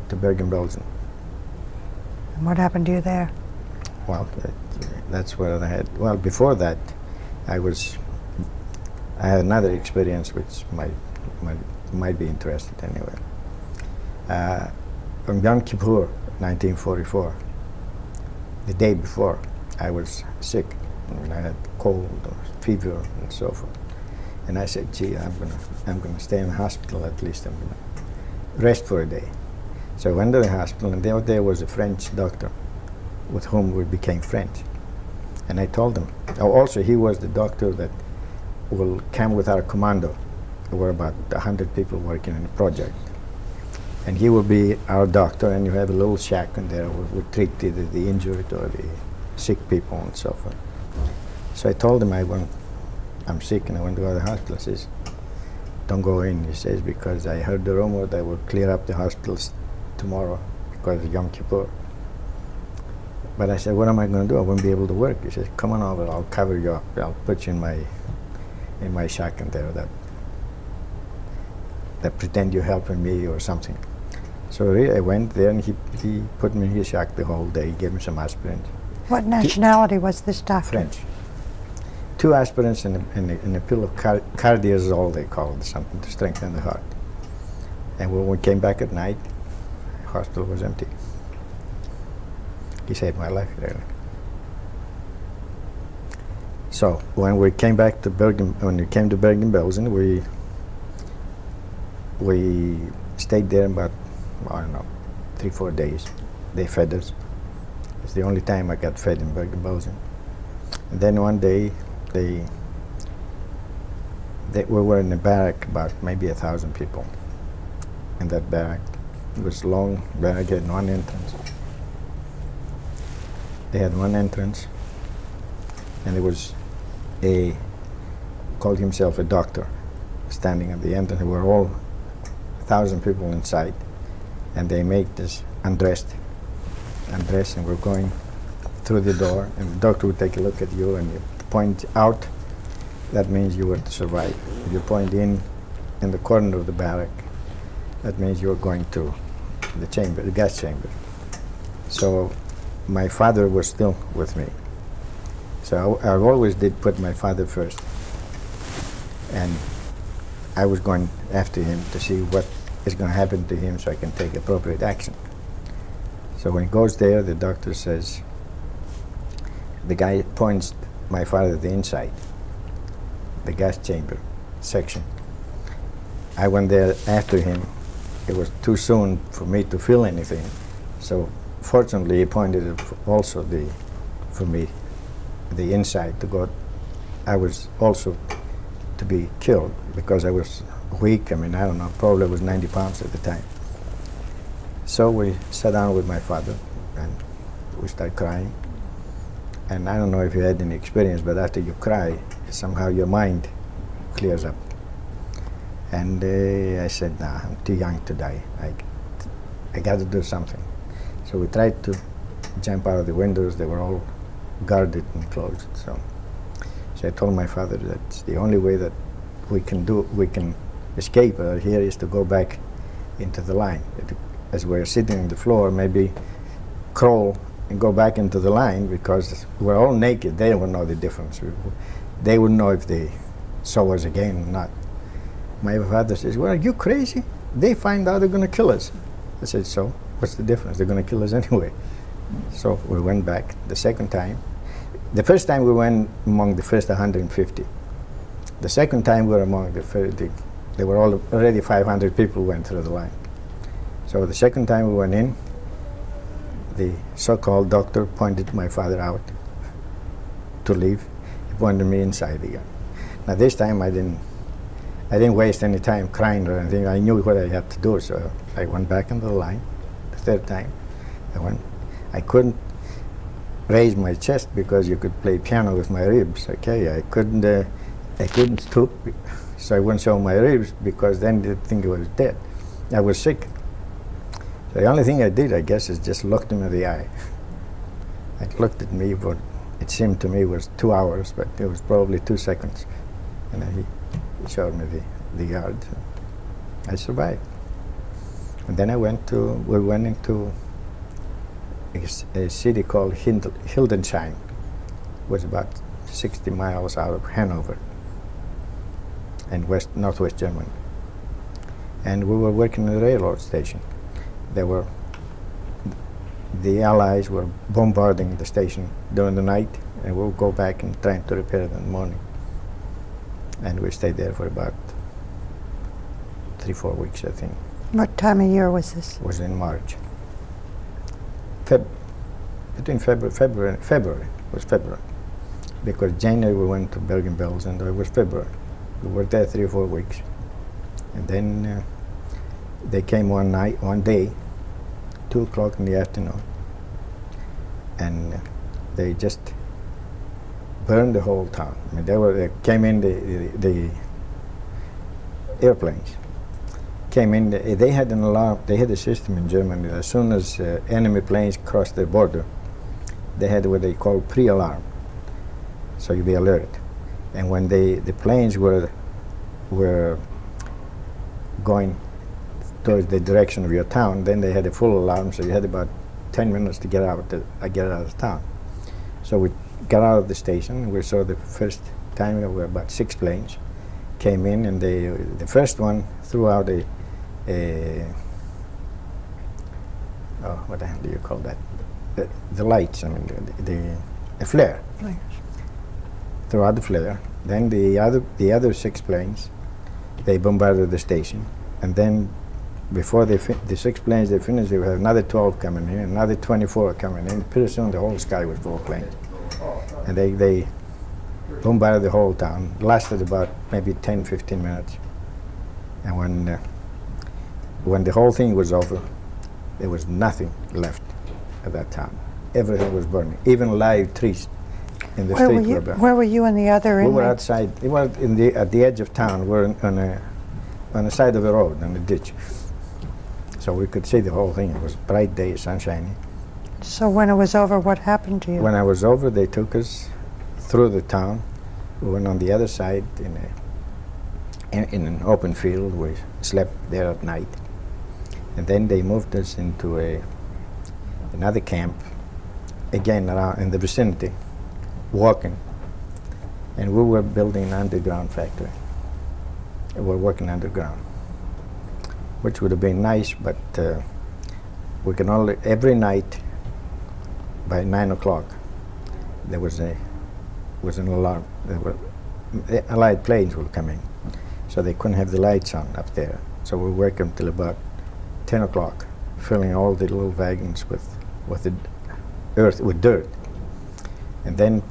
to Bergen, Belgium. And what happened to you there? Well, that's where I had. Well, before that, I had another experience which might be interesting anyway. On Yom Kippur, 1944, the day before, I was sick. I had cold or fever and so forth. And I said, gee, I'm gonna stay in the hospital at least. I'm gonna rest for a day. So I went to the hospital, and there was a French doctor with whom we became friends. And I told him, also he was the doctor that will come with our commando. There were about 100 people working in the project. And he will be our doctor, and you have a little shack in there where we treat either the injured or the sick people and so forth. So I told him I'm sick and I want to go to the hospital. He says, don't go in, he says, because I heard the rumor they will clear up the hospitals tomorrow because of Yom Kippur. But I said, what am I going to do? I won't be able to work. He says, come on over, I'll cover you up. I'll put you in my shack in there that pretend you're helping me or something. So really, I went there, and he put me in his shack the whole day. He gave me some aspirins. What nationality was this doctor? French. 2 aspirins and a pill of cardiazol, they call it, something to strengthen the heart. And when we came back at night, the hospital was empty. He saved my life, really. So when we came back to when we came to Bergen-Belsen, we stayed there about, I don't know, 3-4 days. They fed us. It's the only time I got fed in Bergen-Belsen. And then one day, we were in a barrack, about maybe 1,000 people in that barrack. It was a long barrack, had one entrance. They had one entrance, and there was called himself a doctor, standing at the entrance. There were all 1,000 people inside, and they made us undressed, and we're going through the door, and the doctor would take a look at you, and you point out, that means you were to survive. If you point in the corner of the barrack, that means you're going to the chamber, the gas chamber. So my father was still with me. So I always did put my father first. And I was going after him to see what is going to happen to him so I can take appropriate action. So when he goes there, the doctor says, the guy points my father to the inside, the gas chamber section. I went there after him. It was too soon for me to feel anything. So fortunately, he pointed also for me, the inside to go. I was also to be killed because I was weak. I mean, I don't know, probably I was 90 pounds at the time. So we sat down with my father and we started crying. And I don't know if you had any experience, but after you cry, somehow your mind clears up. And I said, nah, I'm too young to die. I got to do something. So we tried to jump out of the windows. They were all guarded and closed. So I told my father that the only way that we can escape here is to go back into the line. As we're sitting on the floor, maybe crawl and go back into the line, because we're all naked. They would know the difference. They would know if they saw us again or not. My father says, well, are you crazy? They find out they're going to kill us. I said, so what's the difference? They're going to kill us anyway. So we went back the second time. The first time we went among the first 150. The second time we were among there were already 500 people who went through the line. So the second time we went in, the so-called doctor pointed my father out to leave. He pointed me inside again. Now this time I didn't waste any time crying or anything. I knew what I had to do, so I went back into the line. The third time I couldn't raise my chest because you could play piano with my ribs. Okay, I couldn't stoop, so I wouldn't show my ribs because then they'd think I was dead. I was sick. So the only thing I did, I guess, is just looked him in the eye. It looked at me for, it seemed to me was 2 hours, but it was probably 2 seconds. And then he showed me the yard. I survived. And then we went into a city called Hildesheim. It was about 60 miles out of Hanover in northwest Germany. And we were working at a railroad station. The Allies were bombarding the station during the night, and we'll go back and trying to repair it in the morning. And we stayed there for about 3-4 weeks, I think. What time of year was this? It was in March. Between February was February. Because January we went to Bergen-Belsen, and it was February. We were there 3 or 4 weeks. And then they came one day, 2 o'clock in the afternoon, and they just burned the whole town. I mean, they came in, the airplanes came in. They had an alarm. They had a system in Germany. As soon as enemy planes crossed the border, they had what they call pre-alarm, so you'd be alerted. And when the planes were going towards the direction of your town, then they had a full alarm, so you had about 10 minutes to get out of the town. So we got out of the station. We saw the first time there were about 6 planes came in, and the first one threw out what the hell do you call that? The lights, I mean, a flare. Flares. Threw out the flare. Then the other 6 planes, they bombarded the station, and then before the 6 planes they finished, they had another 12 coming in, another 24 coming in. Pretty soon the whole sky was full of planes, and they bombarded the whole town. It lasted about maybe 10-15 minutes, and when the whole thing was over, there was nothing left at that town. Everything was burning, even live trees in the street were burned. Where were you and the other We were inmates? outside. It was at the edge of town. We were on the side of the road, on the ditch. So we could see the whole thing. It was bright day, sunshiny. So when it was over, what happened to you? When I was over, they took us through the town. We went on the other side in an open field. We slept there at night. And then they moved us into another camp, again around in the vicinity, walking. And we were building an underground factory. We were working underground, which would have been nice, but we can only, every night by 9 o'clock, there was an alarm. The Allied planes were coming, so they couldn't have the lights on up there. So we worked until about 10 o'clock, filling all the little wagons with dirt. And then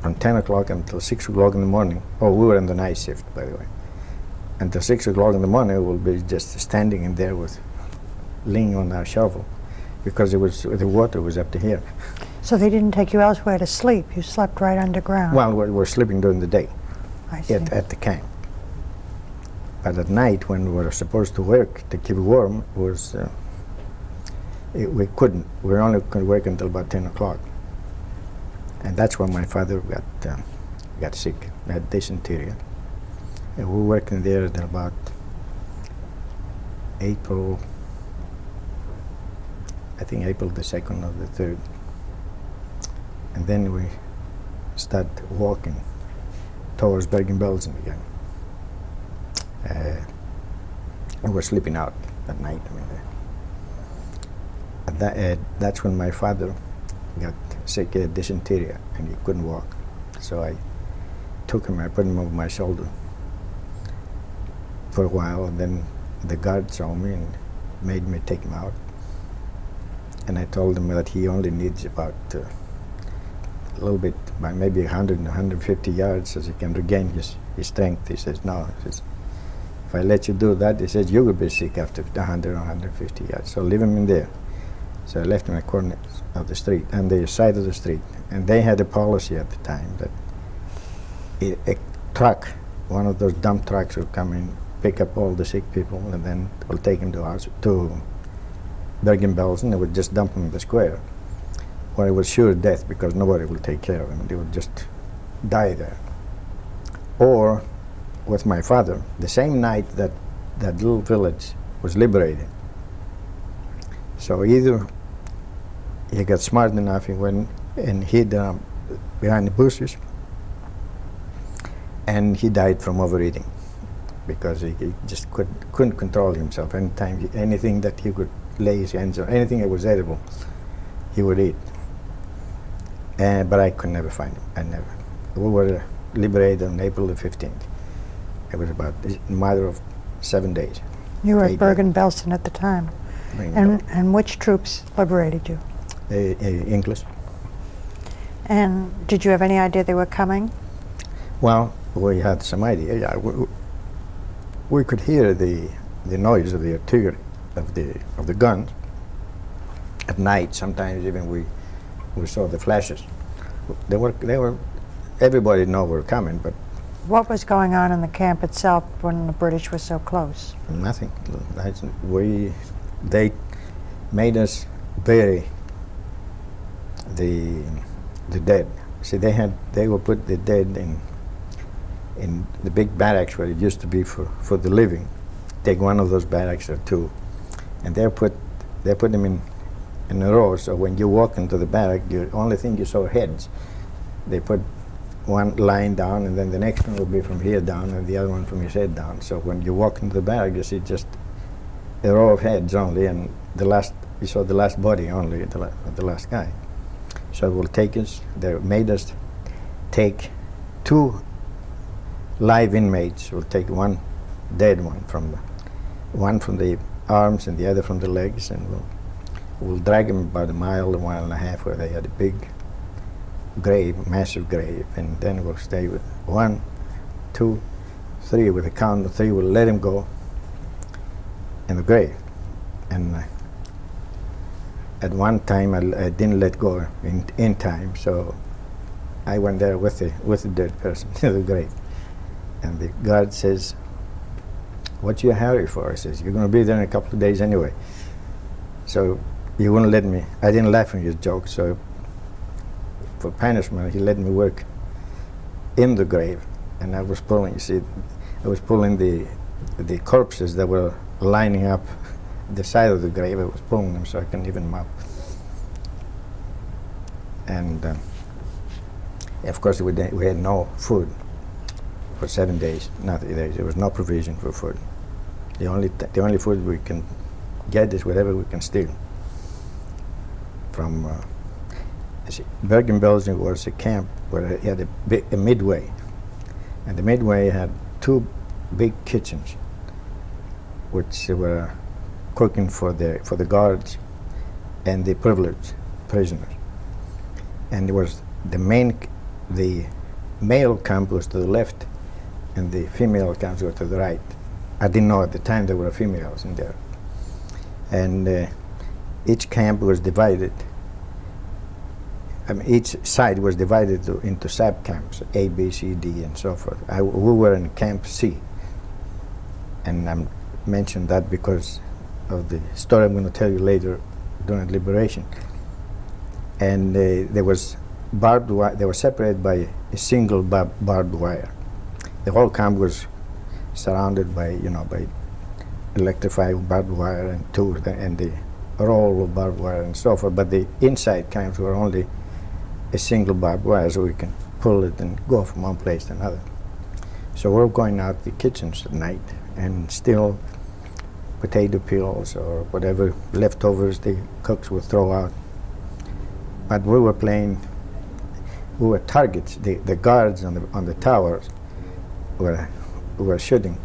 from 10 o'clock until 6 o'clock in the morning, we were in the night shift, by the way. Until 6 o'clock in the morning, we'll be just standing in there leaning on our shovel, because the water was up to here. So they didn't take you elsewhere to sleep. You slept right underground. Well, we were sleeping during the day I see. at the camp. But at night, when we were supposed to work to keep warm, we couldn't. We only could work until about 10 o'clock. And that's when my father got sick, had dysentery. And we were working there until about April the 2nd or the 3rd. And then we started walking towards Bergen-Belsen again. We were sleeping out at night. I mean, that's when my father got sick, dysentery, and he couldn't walk. So I took him, I put him over my shoulder for a while, and then the guards saw me and made me take him out. And I told him that he only needs about a little bit, by maybe 100 and 150 yards, so he can regain his strength. He says, no, he says, if I let you do that, he says, you will be sick after 100 or 150 yards, so leave him in there. So I left him at the corner of the street, on the side of the street. And they had a policy at the time that a truck, one of those dump trucks, would come in, pick up all the sick people, and then will take them to Bergen-Belsen. They would just dump them in the square, where it was sure death because nobody will take care of them. They would just die there. Or with my father, the same night that little village was liberated. So either he got smart enough, he went and hid behind the bushes, and he died from overeating because he just couldn't control himself. Anytime anything that he could lay his hands on, anything that was edible, he would eat. But I could never find him. I never. We were liberated on April the 15th. It was about a matter of 7 days. You were at Bergen-Belsen at the time. And which troops liberated you? English. And did you have any idea they were coming? Well, we had some idea. Yeah, we could hear the noise of the artillery, of the guns. At night, sometimes even we saw the flashes. They were. Everybody knew we were coming, but what was going on in the camp itself when the British were so close? Nothing. They made us bury the dead. See, they would put the dead in the big barracks where it used to be for the living. Take one of those barracks or two, and they put them in a row. So when you walk into the barrack, the only thing you saw heads. They put one line down, and then the next one will be from here down, and the other one from his head down. So when you walk into the barrack, you see just a row of heads only, and you saw the last body only, the last guy. So it will take us. They made us take 2 live inmates. We'll take one dead one from the arms and the other from the legs, and we'll drag them about a mile and a half, where they had a big grave, massive grave, and then we'll stay with 1, 2, 3. With a count of 3, we'll let him go in the grave. And at one time, I didn't let go in time, so I went there with the dead person in the grave. And the guard says, "What's your hurry for?" I says, "You're going to be there in a couple of days anyway." So he wouldn't let me. I didn't laugh at his joke, so for punishment, he let me work in the grave. And I was pulling, the corpses that were lining up the side of the grave. I was pulling them so I can even them up. And of course, we had no food for 7 days, nothing. There was no provision for food. The only food we can get is whatever we can steal. From Bergen-Belsen was a camp where it had a midway, and the midway had 2 big kitchens, which were cooking for the guards and the privileged prisoners. And it was the male camp was to the left, and the female camps were to the right. I didn't know at the time there were females in there. And each camp was divided. Each side was divided into sub-camps, A, B, C, D, and so forth. We were in Camp C. And I mentioned that because of the story I'm going to tell you later during liberation. And there was barbed wire. They were separated by a single barbed wire. The whole camp was surrounded by electrified barbed wire and tools and the roll of barbed wire and so forth. But the inside camps were only a single barbed wire, so we can pull it and go from one place to another. So we're going out the kitchens at night and steal potato peels or whatever leftovers the cooks would throw out. But we were targets. The guards on the towers were shooting.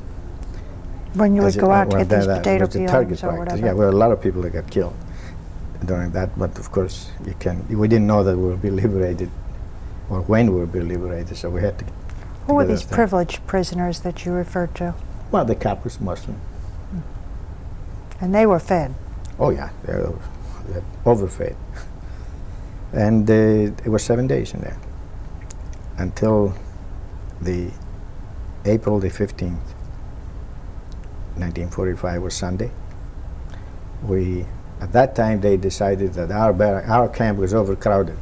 When you would go out to get these potato peels or whatever? Yeah, there were a lot of people that got killed during that, but of course we didn't know that we would be liberated or when we would be liberated, so we had to. Who were these privileged prisoners that you referred to? Well, the cap was Muslim. And they were fed? Oh yeah, they were overfed. And it was 7 days in there until the April the 15th, 1945 was Sunday. At that time they decided that our camp was overcrowded.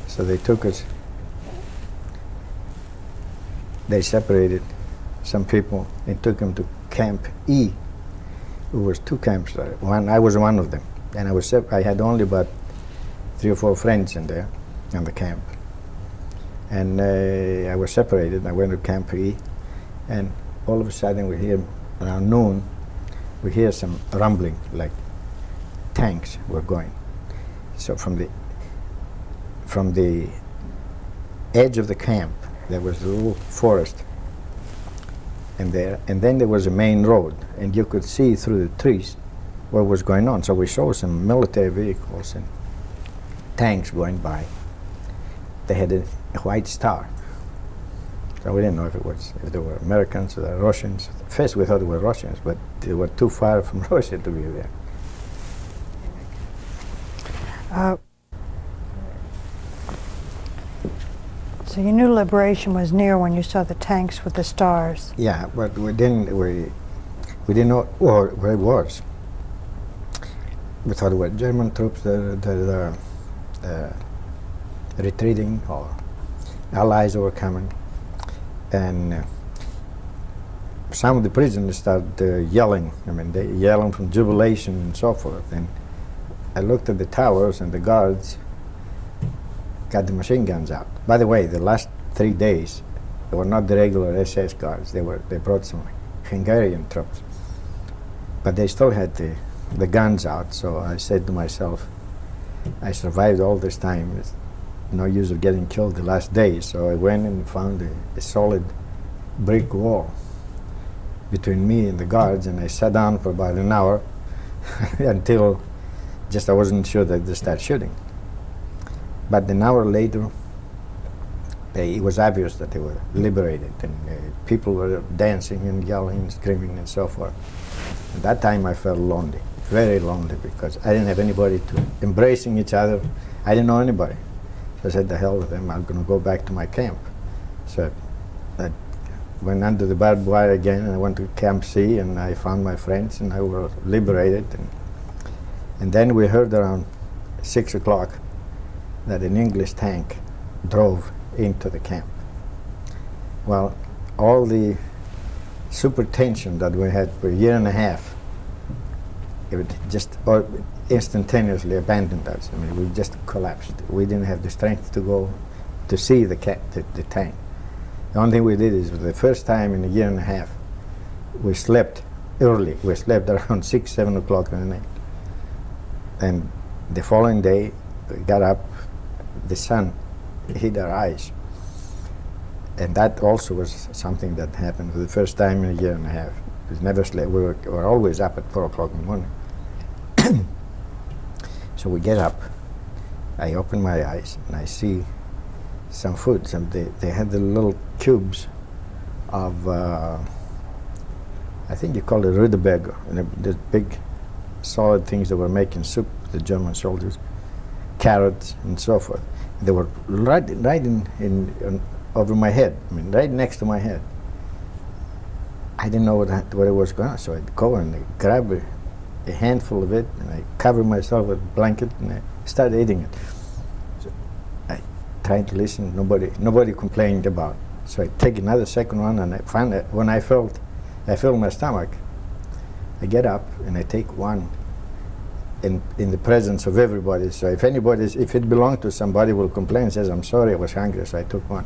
So they took us, they separated some people and took them to Camp E. There was 2 camps there. I was one of them, and I had only about 3 or 4 friends in there, in the camp. And I was separated. I went to Camp E, and all of a sudden we hear, around noon, we hear some rumbling, like tanks were going. So from the edge of the camp, there was a little forest, and then there was a main road, and you could see through the trees what was going on. So we saw some military vehicles and tanks going by. They had a white star. So we didn't know if they were Americans or Russians. First we thought they were Russians, but they were too far from Russia to be there. So you knew liberation was near when you saw the tanks with the stars. Yeah, but we didn't know where it was. We thought it were German troops that retreating, or Allies were coming. And some of the prisoners started yelling. I mean, they yelling from jubilation and so forth. And I looked at the towers, and the guards got the machine guns out. By the way, the last 3 days, they were not the regular SS guards. They brought some Hungarian troops, but they still had the guns out. So I said to myself, I survived all this time. It's no use of getting killed the last day. So I went and found a solid brick wall between me and the guards, and I sat down for about an hour until just I wasn't sure that they start shooting. But an hour later, it was obvious that they were liberated, and people were dancing and yelling and screaming and so forth. At that time I felt lonely, very lonely, because I didn't have anybody to embracing each other. I didn't know anybody. So I said, the hell with them, I'm going to go back to my camp. So I went under the barbed wire again, and I went to Camp C, and I found my friends, and I was liberated. And then we heard around 6 o'clock that an English tank drove into the camp. Well, all the super tension that we had for a year and a half, it just instantaneously abandoned us. I mean, we just collapsed. We didn't have the strength to go to see the tank. The only thing we did is, for the first time in a year and a half, we slept early. We slept around 6, 7 o'clock in the night. And the following day, we got up, the sun hit our eyes. And that also was something that happened for the first time in a year and a half. We never slept. We were always up at 4 o'clock in the morning. So we get up, I open my eyes, and I see some food. They had the little cubes of, I think you call it Rüdeberger, and the big solid things that were making soup, the German soldiers, carrots and so forth. They were right in over my head, I mean, right next to my head. I didn't know what it was going on, so I'd go and I'd grab a handful of it, and I covered myself with a blanket, and I started eating it. So I tried to listen, nobody complained about it. So I take another second one, and I find that when I filled my stomach, I get up and I take one in the presence of everybody. So if it belonged to somebody, will complain and says, I'm sorry, I was hungry, so I took one.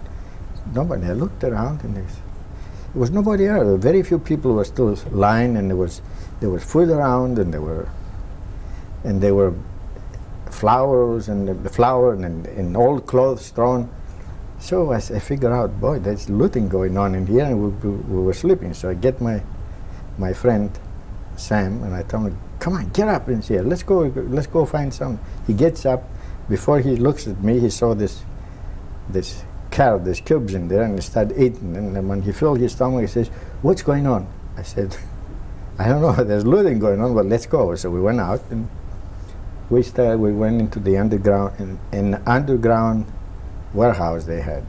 Nobody. I looked around, and there was nobody else. Very few people were still lying, and there was food around, and there were flowers and flour and old clothes thrown. So I figured out, boy, there's looting going on in here, and we were sleeping. So I get my friend Sam, and I tell him, come on, get up and here. Let's go find some. He gets up. Before he looks at me, he saw this carrot, there's cubes in there, and he started eating. And then when he filled his stomach, he says, what's going on? I said, I don't know, there's looting going on, but let's go. So we went out, and we went into the underground, an underground warehouse they had.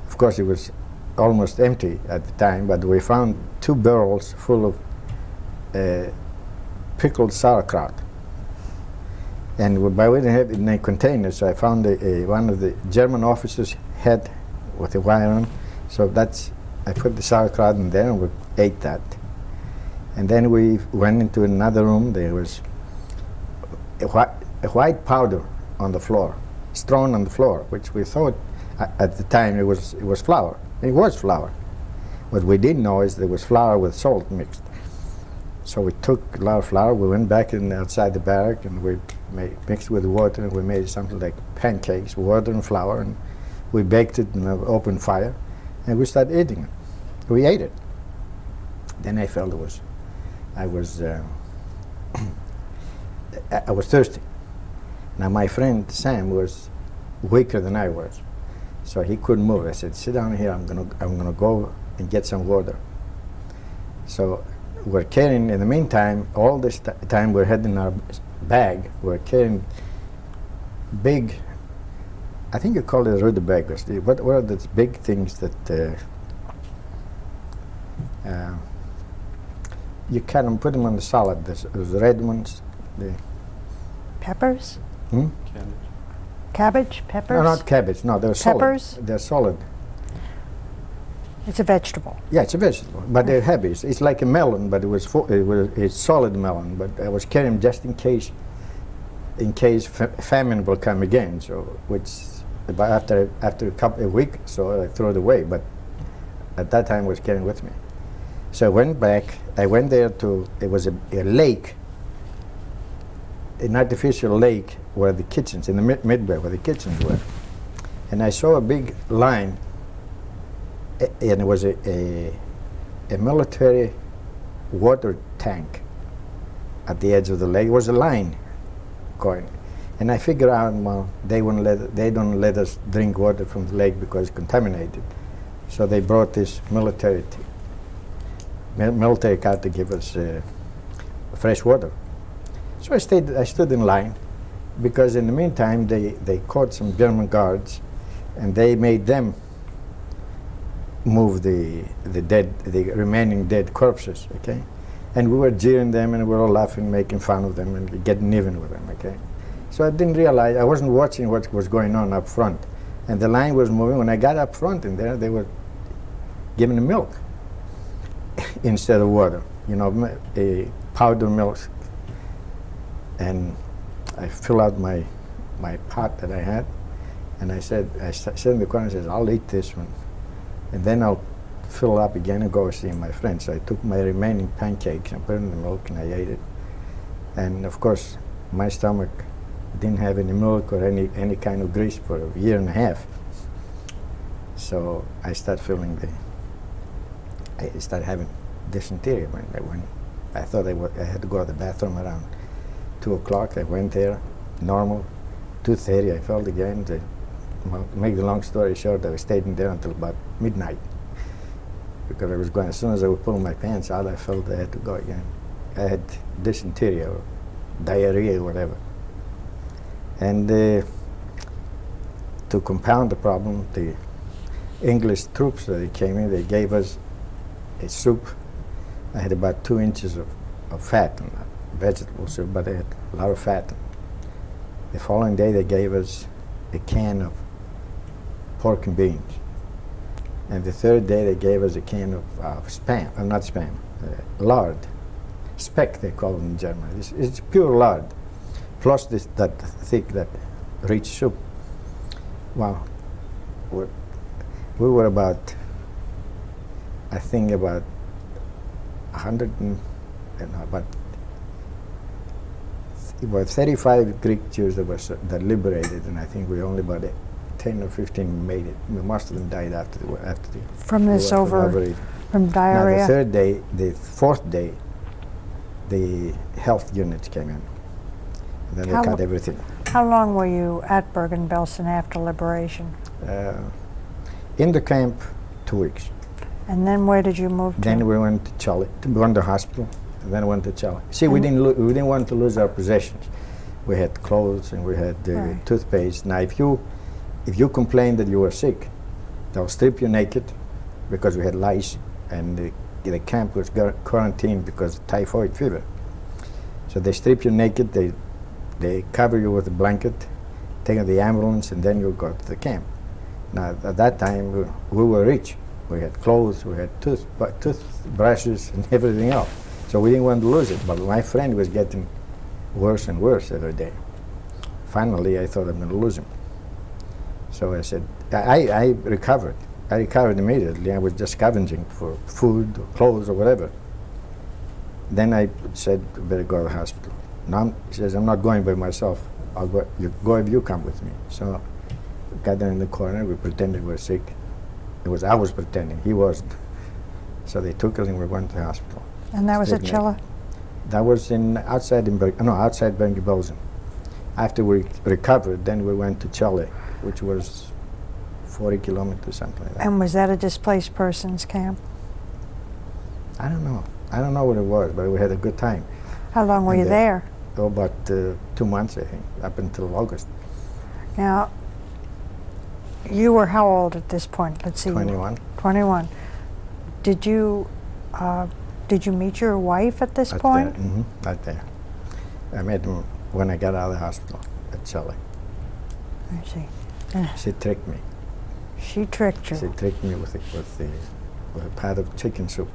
Of course, it was almost empty at the time, but we found 2 barrels full of pickled sauerkraut. And by the way, they had it in a container, so I found one of the German officers' head with a wire on. So I put the sauerkraut in there, and we ate that. And then we went into another room. There was a white powder on the floor, strewn on the floor, which we thought, At the time, it was flour. It was flour. What we didn't know is there was flour with salt mixed. So we took a lot of flour. We went back in outside the barrack, and we mixed with water, and we made something like pancakes, water and flour, and we baked it in an open fire, and we started eating it. We ate it. Then I felt I was thirsty. Now my friend Sam was weaker than I was, so he couldn't move. I said, "Sit down here. I'm gonna go and get some water." So we're carrying. In the meantime, all this time we're had in our bag. We're carrying big. I think you call it rutabagas. What are the big things that you cut them, put them on the salad? Those red ones. Peppers? Hmm? Cabbage? Peppers? No, not cabbage. No, they're solid. Peppers? They're solid. It's a vegetable. Yeah, it's a vegetable, but they're heavy. It's like a melon, but it's solid melon. But I was carrying just in case famine will come again. So, after a week, so I threw it away. But at that time, I was carrying with me. So I went back. I went there it was a lake, an artificial lake where the kitchens, in the midway where the kitchens were. And I saw a big line, and it was a military water tank at the edge of the lake. It was a line going. And I figured out, well, they don't let us drink water from the lake because it's contaminated. So they brought this military car to give us fresh water. So I stood in line, because in the meantime they caught some German guards, and they made them move the remaining dead corpses. Okay, and we were jeering them, and we were all laughing, making fun of them, and getting even with them. Okay, so I didn't realize, I wasn't watching what was going on up front, and the line was moving. When I got up front in there, they were giving me milk instead of water. You know, a powder milk. And I fill out my pot that I had, and I said in the corner, I said, "I'll eat this one, and then I'll fill up again and go see my friends." So I took my remaining pancakes and put it in the milk, and I ate it. And of course, my stomach didn't have any milk or any kind of grease for a year and a half. So I started I started having dysentery when I thought I had to go to the bathroom around 2 o'clock. I went there, normal. 2:30, I felt again. To make the long story short, I stayed in there until about midnight, because I was going. As soon as I would pull my pants out, I felt I had to go again. I had dysentery or diarrhea or whatever. And to compound the problem, the English troops, they came in, they gave us a soup. I had about 2 inches of fat on that. Vegetable soup, but it had a lot of fat. The following day, they gave us a can of pork and beans. And the third day, they gave us a can of lard. Speck, they call it in German. It's pure lard, plus that thick, that rich soup. Wow. We were about, I think about 35 Greek Jews that liberated, and I think we only about 10 or 15 made it. Most of them died after the from this from diarrhea. Now the third day, the fourth day, the health units came in, and then they cut everything. How long were you at Bergen-Belsen after liberation? In the camp, 2 weeks. And then where did you move to? Then we went to Chile, we went to hospital, and then went to Chile. See, we didn't want to lose our possessions. We had clothes and we had toothpaste. Now, if you complained that you were sick, they'll strip you naked, because we had lice, and the camp was quarantined because of typhoid fever. So they strip you naked, they cover you with a blanket, take you to the ambulance, and then you go to the camp. Now, at that time, we were rich. We had clothes, we had toothbrushes, and everything else. So we didn't want to lose it, but my friend was getting worse and worse every day. Finally, I thought I'm going to lose him. So I said, I recovered. I recovered immediately. I was just scavenging for food or clothes or whatever. Then I said, better go to the hospital. Now he says, I'm not going by myself. I'll go. You go if you come with me. So we got there in the corner. We pretended we were sick. I was pretending. He wasn't. So they took us and we went to the hospital. And that was at Stayed Chile? That was outside Bergen, Belgium. After we recovered, then we went to Chile, which was 40 kilometers, something like that. And was that a displaced persons camp? I don't know. I don't know what it was, but we had a good time. How long were And, you there? Oh, about 2 months, I think, up until August. Now, you were how old at this point? Let's see. 21. 21. Did you meet your wife at this point? Right there. I met him when I got out of the hospital at Chile. I see. And She tricked me. she tricked you. She tricked me with a pot of chicken soup,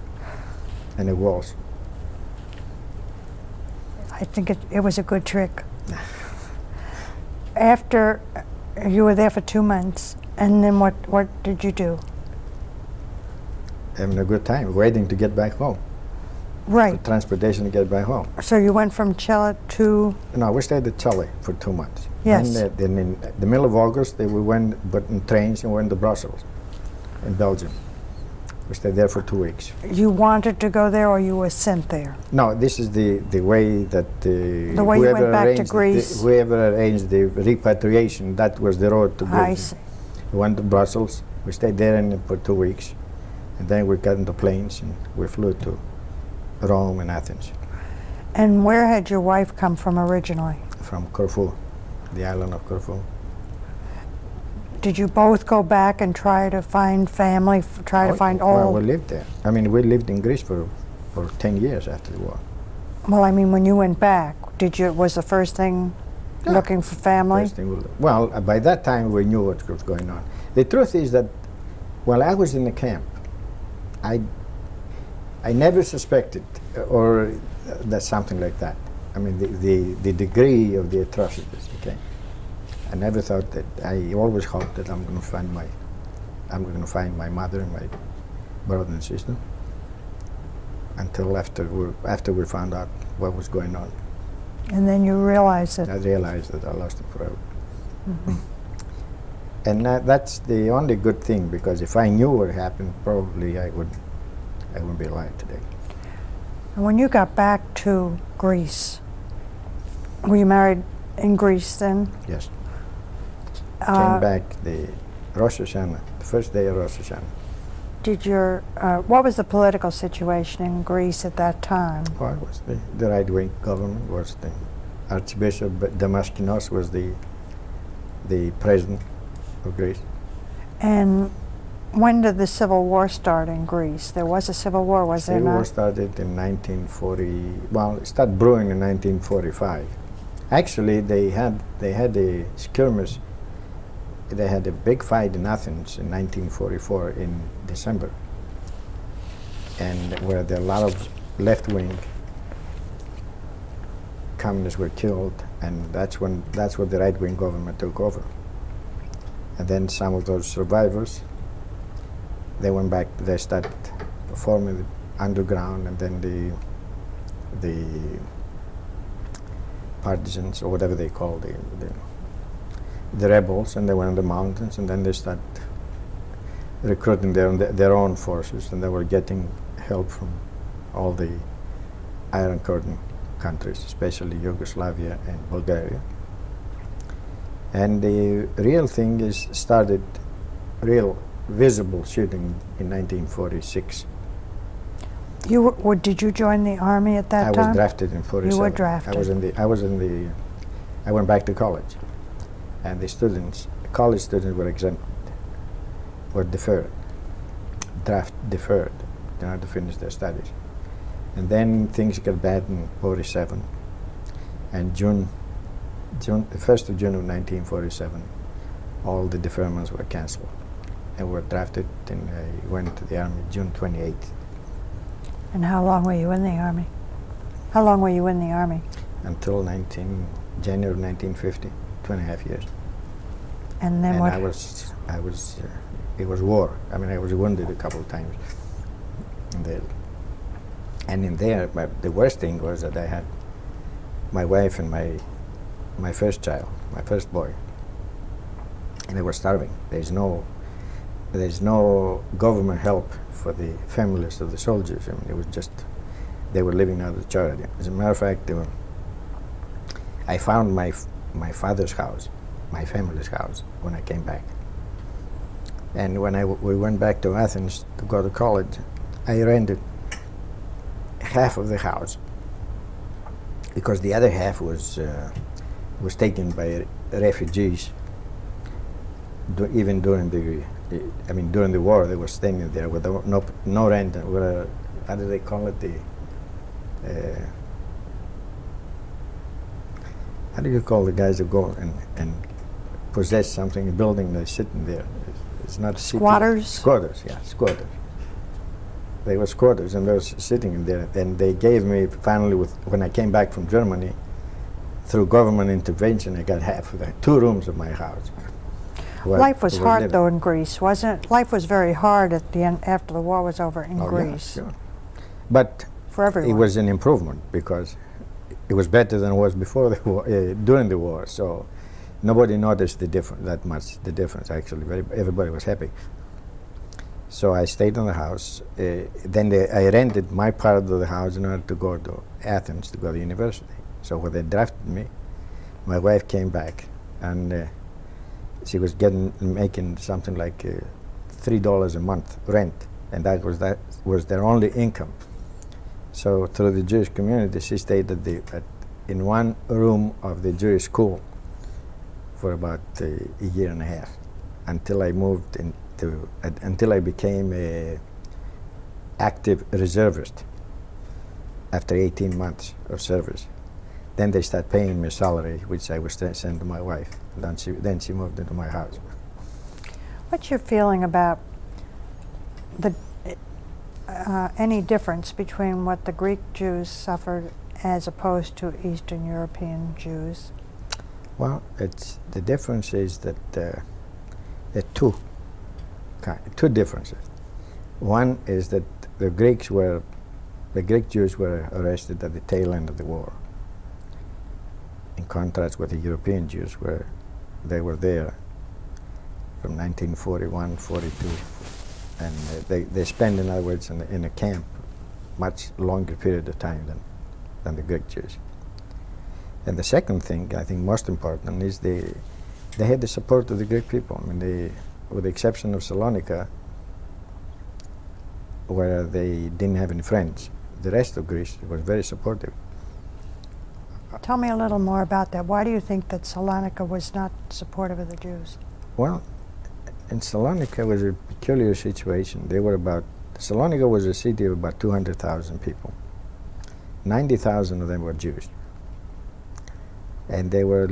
and it was. I think it was a good trick. After you were there for 2 months, and then what did you do? Having a good time, waiting to get back home. Right. For transportation to get back home. So you went from Chile to. No, we stayed at Chile for 2 months. Yes. Then in the middle of August, we went, but in trains, and went to Brussels, in Belgium. We stayed there for 2 weeks. You wanted to go there, or you were sent there? No, this is the way that The way you went back to Greece. Whoever arranged the repatriation, that was the road to go. I see. We went to Brussels. We stayed there for 2 weeks, and then we got into planes and we flew to Rome and Athens. And where had your wife come from originally? From Corfu, the island of Corfu. Did you both go back and try to find family, to find Well, old? we lived there. I mean, we lived in Greece for 10 years after the war. Well, I mean, when you went back, was the first thing Yeah. looking for family? First thing well, by that time we knew what was going on. The truth is that while I was in the camp, I never suspected or that something like that. I mean, the degree of the atrocities. Okay, I never thought that. I always hoped that I'm going to find my mother and my brother and sister. Until after we found out what was going on, And then you realized I that. realized that I lost them forever. And that's the only good thing, because if I knew what happened, probably I wouldn't be alive today. And when you got back to Greece, were you married in Greece then? Yes. Uh, Came back the Rosh Hashanah, the first day of Rosh Hashanah. What was the political situation in Greece at that time? Well, it was the right-wing government. Was the Archbishop Damaskinos was the president of Greece. And when did the Civil War start in Greece? There was a Civil War, was there Civil War not? started in 1940. Well, it started brewing in 1945. Actually, they had a skirmish. They had a big fight in Athens in 1944 in December, and where a lot of left-wing communists were killed, and that's when the right-wing government took over. And then some of those survivors, they went back. They started forming the underground, and then the partisans, or whatever they call the rebels, and they went in the mountains, and then they started recruiting their own forces, and they were getting help from all the Iron Curtain countries, especially Yugoslavia and Bulgaria. And the real thing started real visible shooting in 1946. Did you join the army at that time? I was drafted in 47. You were drafted. I went back to college, and college students were exempted, were deferred, deferred, in order to finish their studies. And then things got bad in 47, and the 1st of June of 1947, all the deferments were canceled, and were drafted, and I went to the army June 28th. And how long were you in the army? How long were you in the army? Until January 1950, 2.5 years. And then and what? it was war. I mean, I was wounded a couple of times. And in there, the worst thing was that I had my wife and my first child, my first boy, and they were starving. There's no government help for the families of the soldiers. I mean, it was just, they were living out of charity. As a matter of fact, I found my father's house, my family's house, when I came back. And when we went back to Athens to go to college, I rented half of the house because the other half was taken by refugees. Even during the war, they were staying there with no rent. How do they call it? How do you call the guys that go and possess something, a building, they're sitting there? It's not a city. Squatters? Squatters, yeah, squatters. They were squatters, and they were sitting in there. And they gave me, finally, when I came back from Germany, through government intervention, I got half of 2 rooms of my house. Life was hard, though, in Greece, wasn't it? Life was very hard at the end, after the war was over in Greece. Yeah, sure. But for everyone. It was an improvement because it was better than it was before the war, during the war. So nobody noticed the difference. Actually, everybody was happy. So I stayed in the house. Then I rented my part of the house in order to go to Athens to go to university. So when they drafted me, my wife came back, and she was making something like $3 a month rent, and that was their only income. So through the Jewish community, she stayed in one room of the Jewish school for about a year and a half, until I moved until I became a active reservist after 18 months of service. Then they start paying me salary, which I was sent to my wife. Then she moved into my house. What's your feeling about any difference between what the Greek Jews suffered as opposed to Eastern European Jews? Well, the difference is that there are two differences. One is that the Greek Jews were arrested at the tail end of the war, in contrast with the European Jews, where they were there from 1941, 42, and they spent, in other words, in a camp much longer period of time than the Greek Jews. And the second thing, I think most important, is they had the support of the Greek people. I mean, with the exception of Salonika, where they didn't have any friends, the rest of Greece was very supportive. Tell me a little more about that. Why do you think that Salonika was not supportive of the Jews? Well, in Salonika was a peculiar situation. Salonika was a city of about 200,000 people. 90,000 of them were Jews. And they were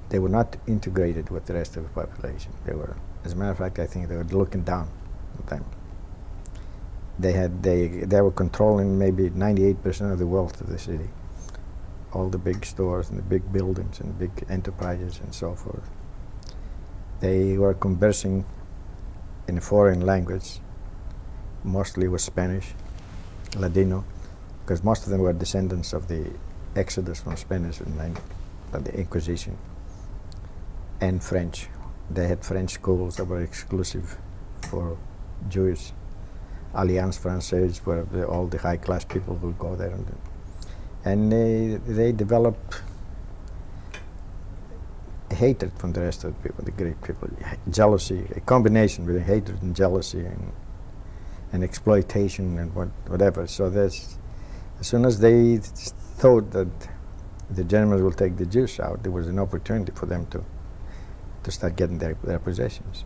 not integrated with the rest of the population. As a matter of fact, I think they were looking down on them. They were controlling maybe 98% of the wealth of the city. All the big stores and the big buildings and big enterprises and so forth. They were conversing in a foreign language, mostly with Spanish, Ladino, because most of them were descendants of the exodus from Spanish and the Inquisition, and French. They had French schools that were exclusive for Jews. Alliance Française, where all the high-class people would go there. And they developed hatred from the rest of the people, the Greek people, jealousy, a combination between hatred and jealousy and exploitation and whatever. So as soon as they thought that the Germans will take the Jews out, there was an opportunity for them to start getting their possessions.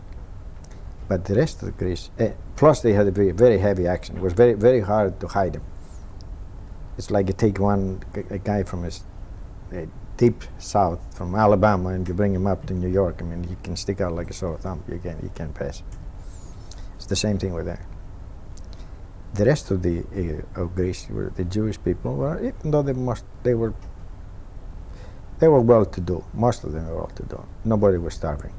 But the rest of the Greece, plus they had a very, very heavy accent. It was very, very hard to hide them. It's like you take a guy from a deep south, from Alabama, and you bring him up to New York. I mean, he can stick out like a sore thumb. You can't pass. It's the same thing with that. The rest of of Greece, the Jewish people, even though they were They were well-to-do. Most of them were well-to-do. Nobody was starving.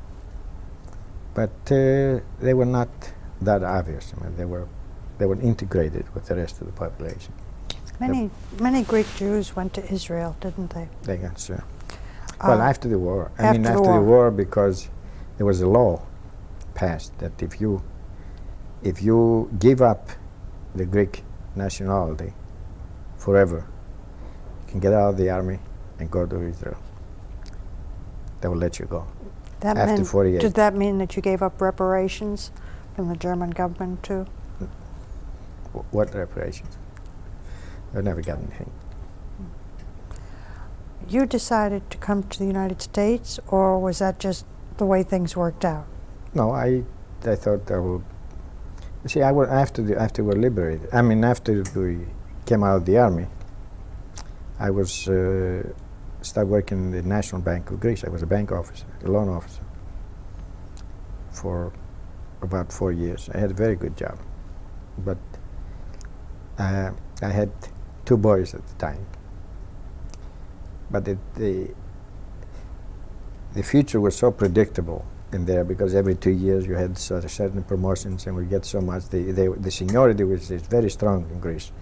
But they were not that obvious. I mean, they were integrated with the rest of the population. Many Greek Jews went to Israel, didn't they? They got sure. Well, after the war. After the the war. war, because there was a law passed that if you give up the Greek nationality forever, you can get out of the army and go to Israel. They will let you go. That After meant, 48. Did that mean that you gave up reparations from the German government too? What reparations? I've never got anything. You decided to come to the United States, or was that just the way things worked out? No, I thought I would. See, after we were liberated. I mean, after we came out of the army, I was started working in the National Bank of Greece. I was a bank officer, a loan officer, for about 4 years. I had a very good job, but I had 2 boys at the time. But the future was so predictable in there, because every 2 years you had certain promotions and we get so much. The seniority is very strong in Greece.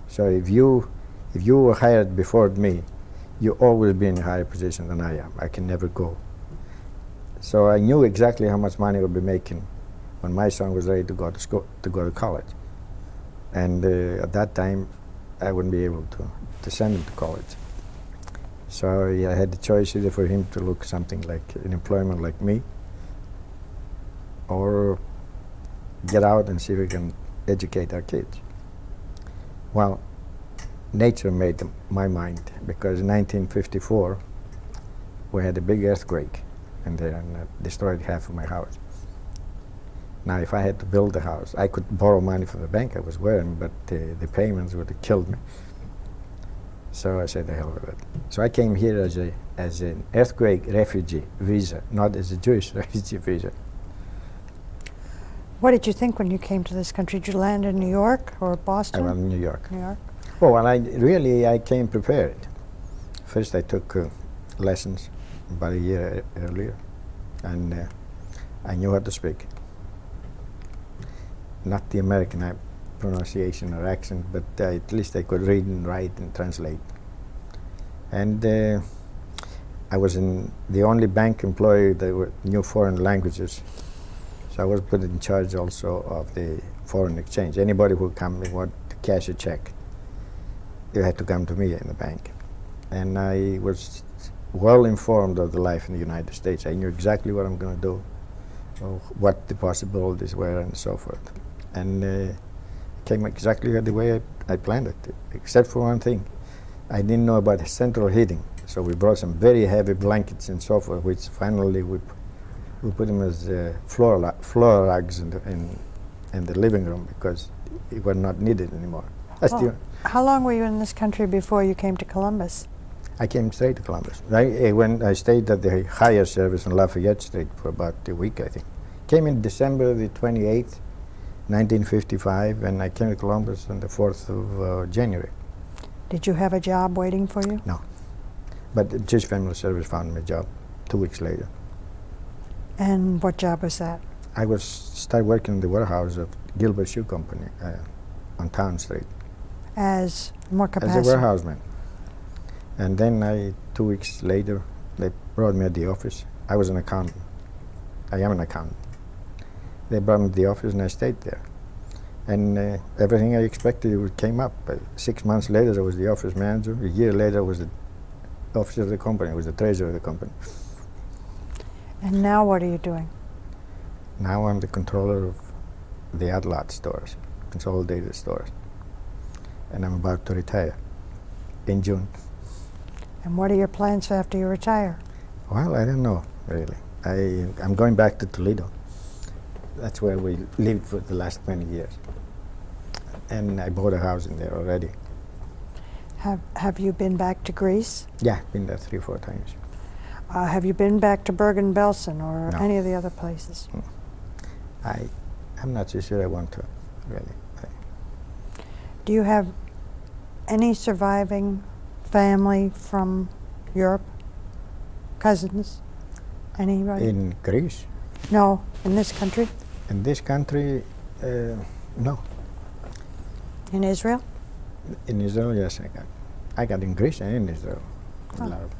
So if you were hired before me, you always be in a higher position than I am. I can never go. So I knew exactly how much money I would be making when my son was ready to go to school, to go to college. And at that time, I wouldn't be able to send him to college. So I had the choice either for him to look something like an employment like me, or get out and see if we can educate our kids. Well, nature made my mind, because in 1954 we had a big earthquake and destroyed half of my house. Now, if I had to build a house, I could borrow money from the bank I was wearing, but the payments would have killed me. So I said, the hell with it. So I came here as an earthquake refugee visa, not as a Jewish refugee visa. What did you think when you came to this country? Did you land in New York or Boston? I went to New York. New York. Oh, well, I came prepared. First, I took lessons about a year earlier, and I knew how to speak. Not the American pronunciation or accent, but at least I could read and write and translate. And I was the only bank employee that knew foreign languages, so I was put in charge also of the foreign exchange. Anybody who come and want to cash a check, you had to come to me in the bank. And I was well informed of the life in the United States. I knew exactly what I'm going to do, what the possibilities were, and so forth. And it came exactly the way I planned it, except for one thing. I didn't know about central heating, so we brought some very heavy blankets and so forth, which finally we put them as floor rugs in the living room, because it was not needed anymore. How long were you in this country before you came to Columbus? I came straight to Columbus. I stayed at the higher service on Lafayette Street for about a week, I think. Came in December the 28th, 1955, and I came to Columbus on the 4th of January. Did you have a job waiting for you? No. But the Jewish Family Service found me a job 2 weeks later. And what job was that? I started working in the warehouse of Gilbert Shoe Company on Town Street. As more capacity? As a warehouseman. And then 2 weeks later, they brought me at the office. I was an accountant. I am an accountant. They brought me to the office and I stayed there. And everything I expected came up. 6 months later, I was the office manager. A year later, I was the officer of the company. I was the treasurer of the company. And now what are you doing? Now I'm the controller of the outlot stores, consolidated stores. And I'm about to retire in June. And what are your plans after you retire? Well, I don't know, really. I'm going back to Toledo. That's where we lived for the last 20 years. And I bought a house in there already. Have you been back to Greece? Yeah, been there 3 or 4 times. Have you been back to Bergen-Belsen or No. any of the other places? I'm not so sure I want to, really. Do you have any surviving family from Europe? cousins? Anybody? In Greece, No, in this country? in this country, no. In Israel? In Israel, yes, I got in Greece and in Israel. Oh. A lot of-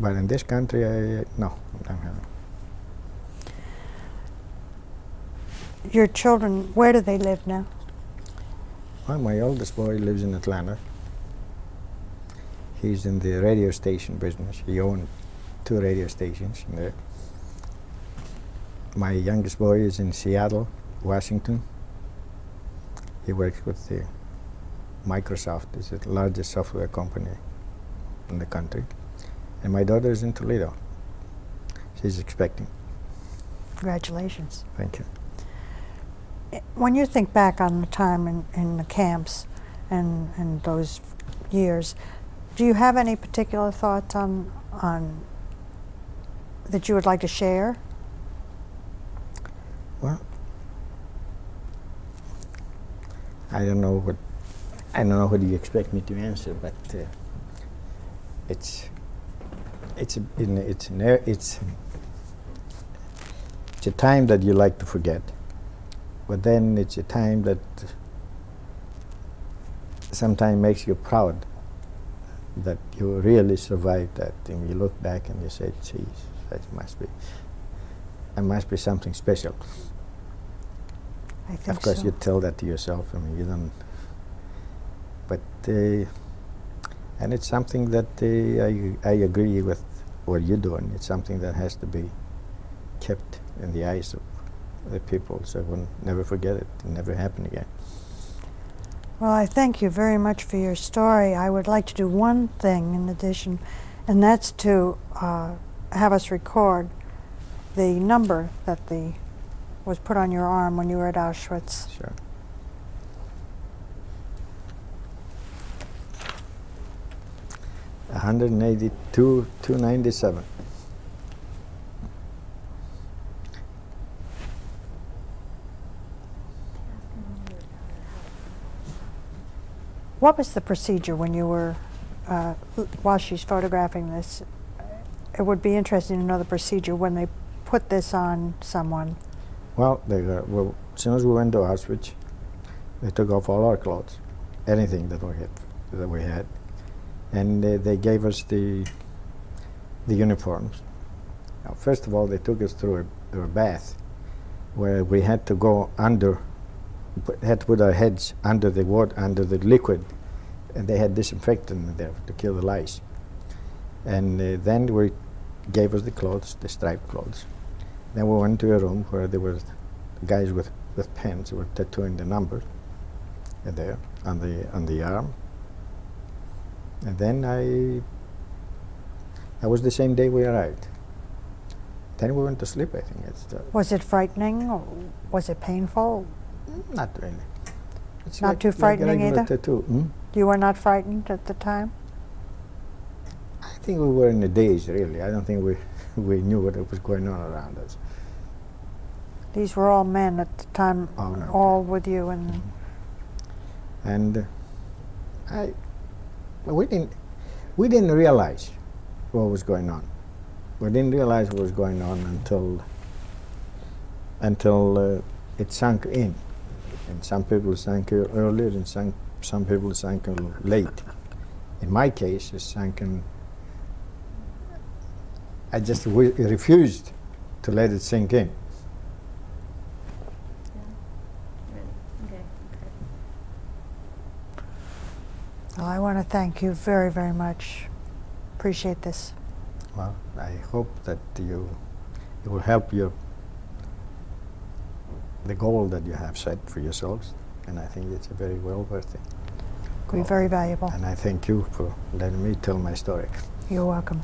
But in this country, no, I don't have. Your children, where do they live now? Well, my oldest boy lives in Atlanta. He's in the radio station business. He owned 2 radio stations in there. My youngest boy is in Seattle, Washington. He works with the Microsoft. It's the largest software company in the country. And my daughter is in Toledo. She's expecting. Congratulations. Thank you. When you think back on the time in the camps and those years, do you have any particular thoughts on that you would like to share? Well, I don't know what you expect me to answer, but it's a time that you like to forget, but then it's a time that sometimes makes you proud that you really survived that, and you look back and you say, "Geez, that must be something special." I think Of course, so. you tell that to yourself. I mean, you don't. But and it's something that I agree with what you're doing. It's something that has to be kept in the eyes of the people, so we'll never forget it and never happen again. Well, I thank you very much for your story. I would like to do one thing in addition, and that's to have us record the number that was put on your arm when you were at Auschwitz. Sure. $182,297. What was the procedure when you were, while she's photographing this? It would be interesting to know the procedure when they put this on someone. Well, as soon as we went to Auschwitz, they took off all our clothes, anything that we had, and they gave us the uniforms. Now, first of all, they took us through a bath where we had to go under, had to put our heads under the water, under the liquid, and they had disinfectant in there to kill the lice. And then we gave us the clothes, the striped clothes. Then we went to a room where there were guys with pens who were tattooing the numbers there on the arm. And then that was the same day we arrived. Then we went to sleep, I think. Was it frightening, or was it painful? Not really. It's Not too frightening like a regular either? tattoo. Hmm? You were not frightened at the time? I think we were in a daze, really. I don't think we knew what was going on around us. These were all men at the time, All men. all with you, and And we didn't realize what was going on. We didn't realize what was going on until it sunk in. And some people sank earlier, and some people sank a little late. In my case, it sank in. I just refused to let it sink in. well, I want to thank you very, very much. Appreciate this. Well, I hope that it will help you, the goal that you have set for yourselves, and I think it's a very well worth it. Be very valuable. And I thank you for letting me tell my story. You're welcome.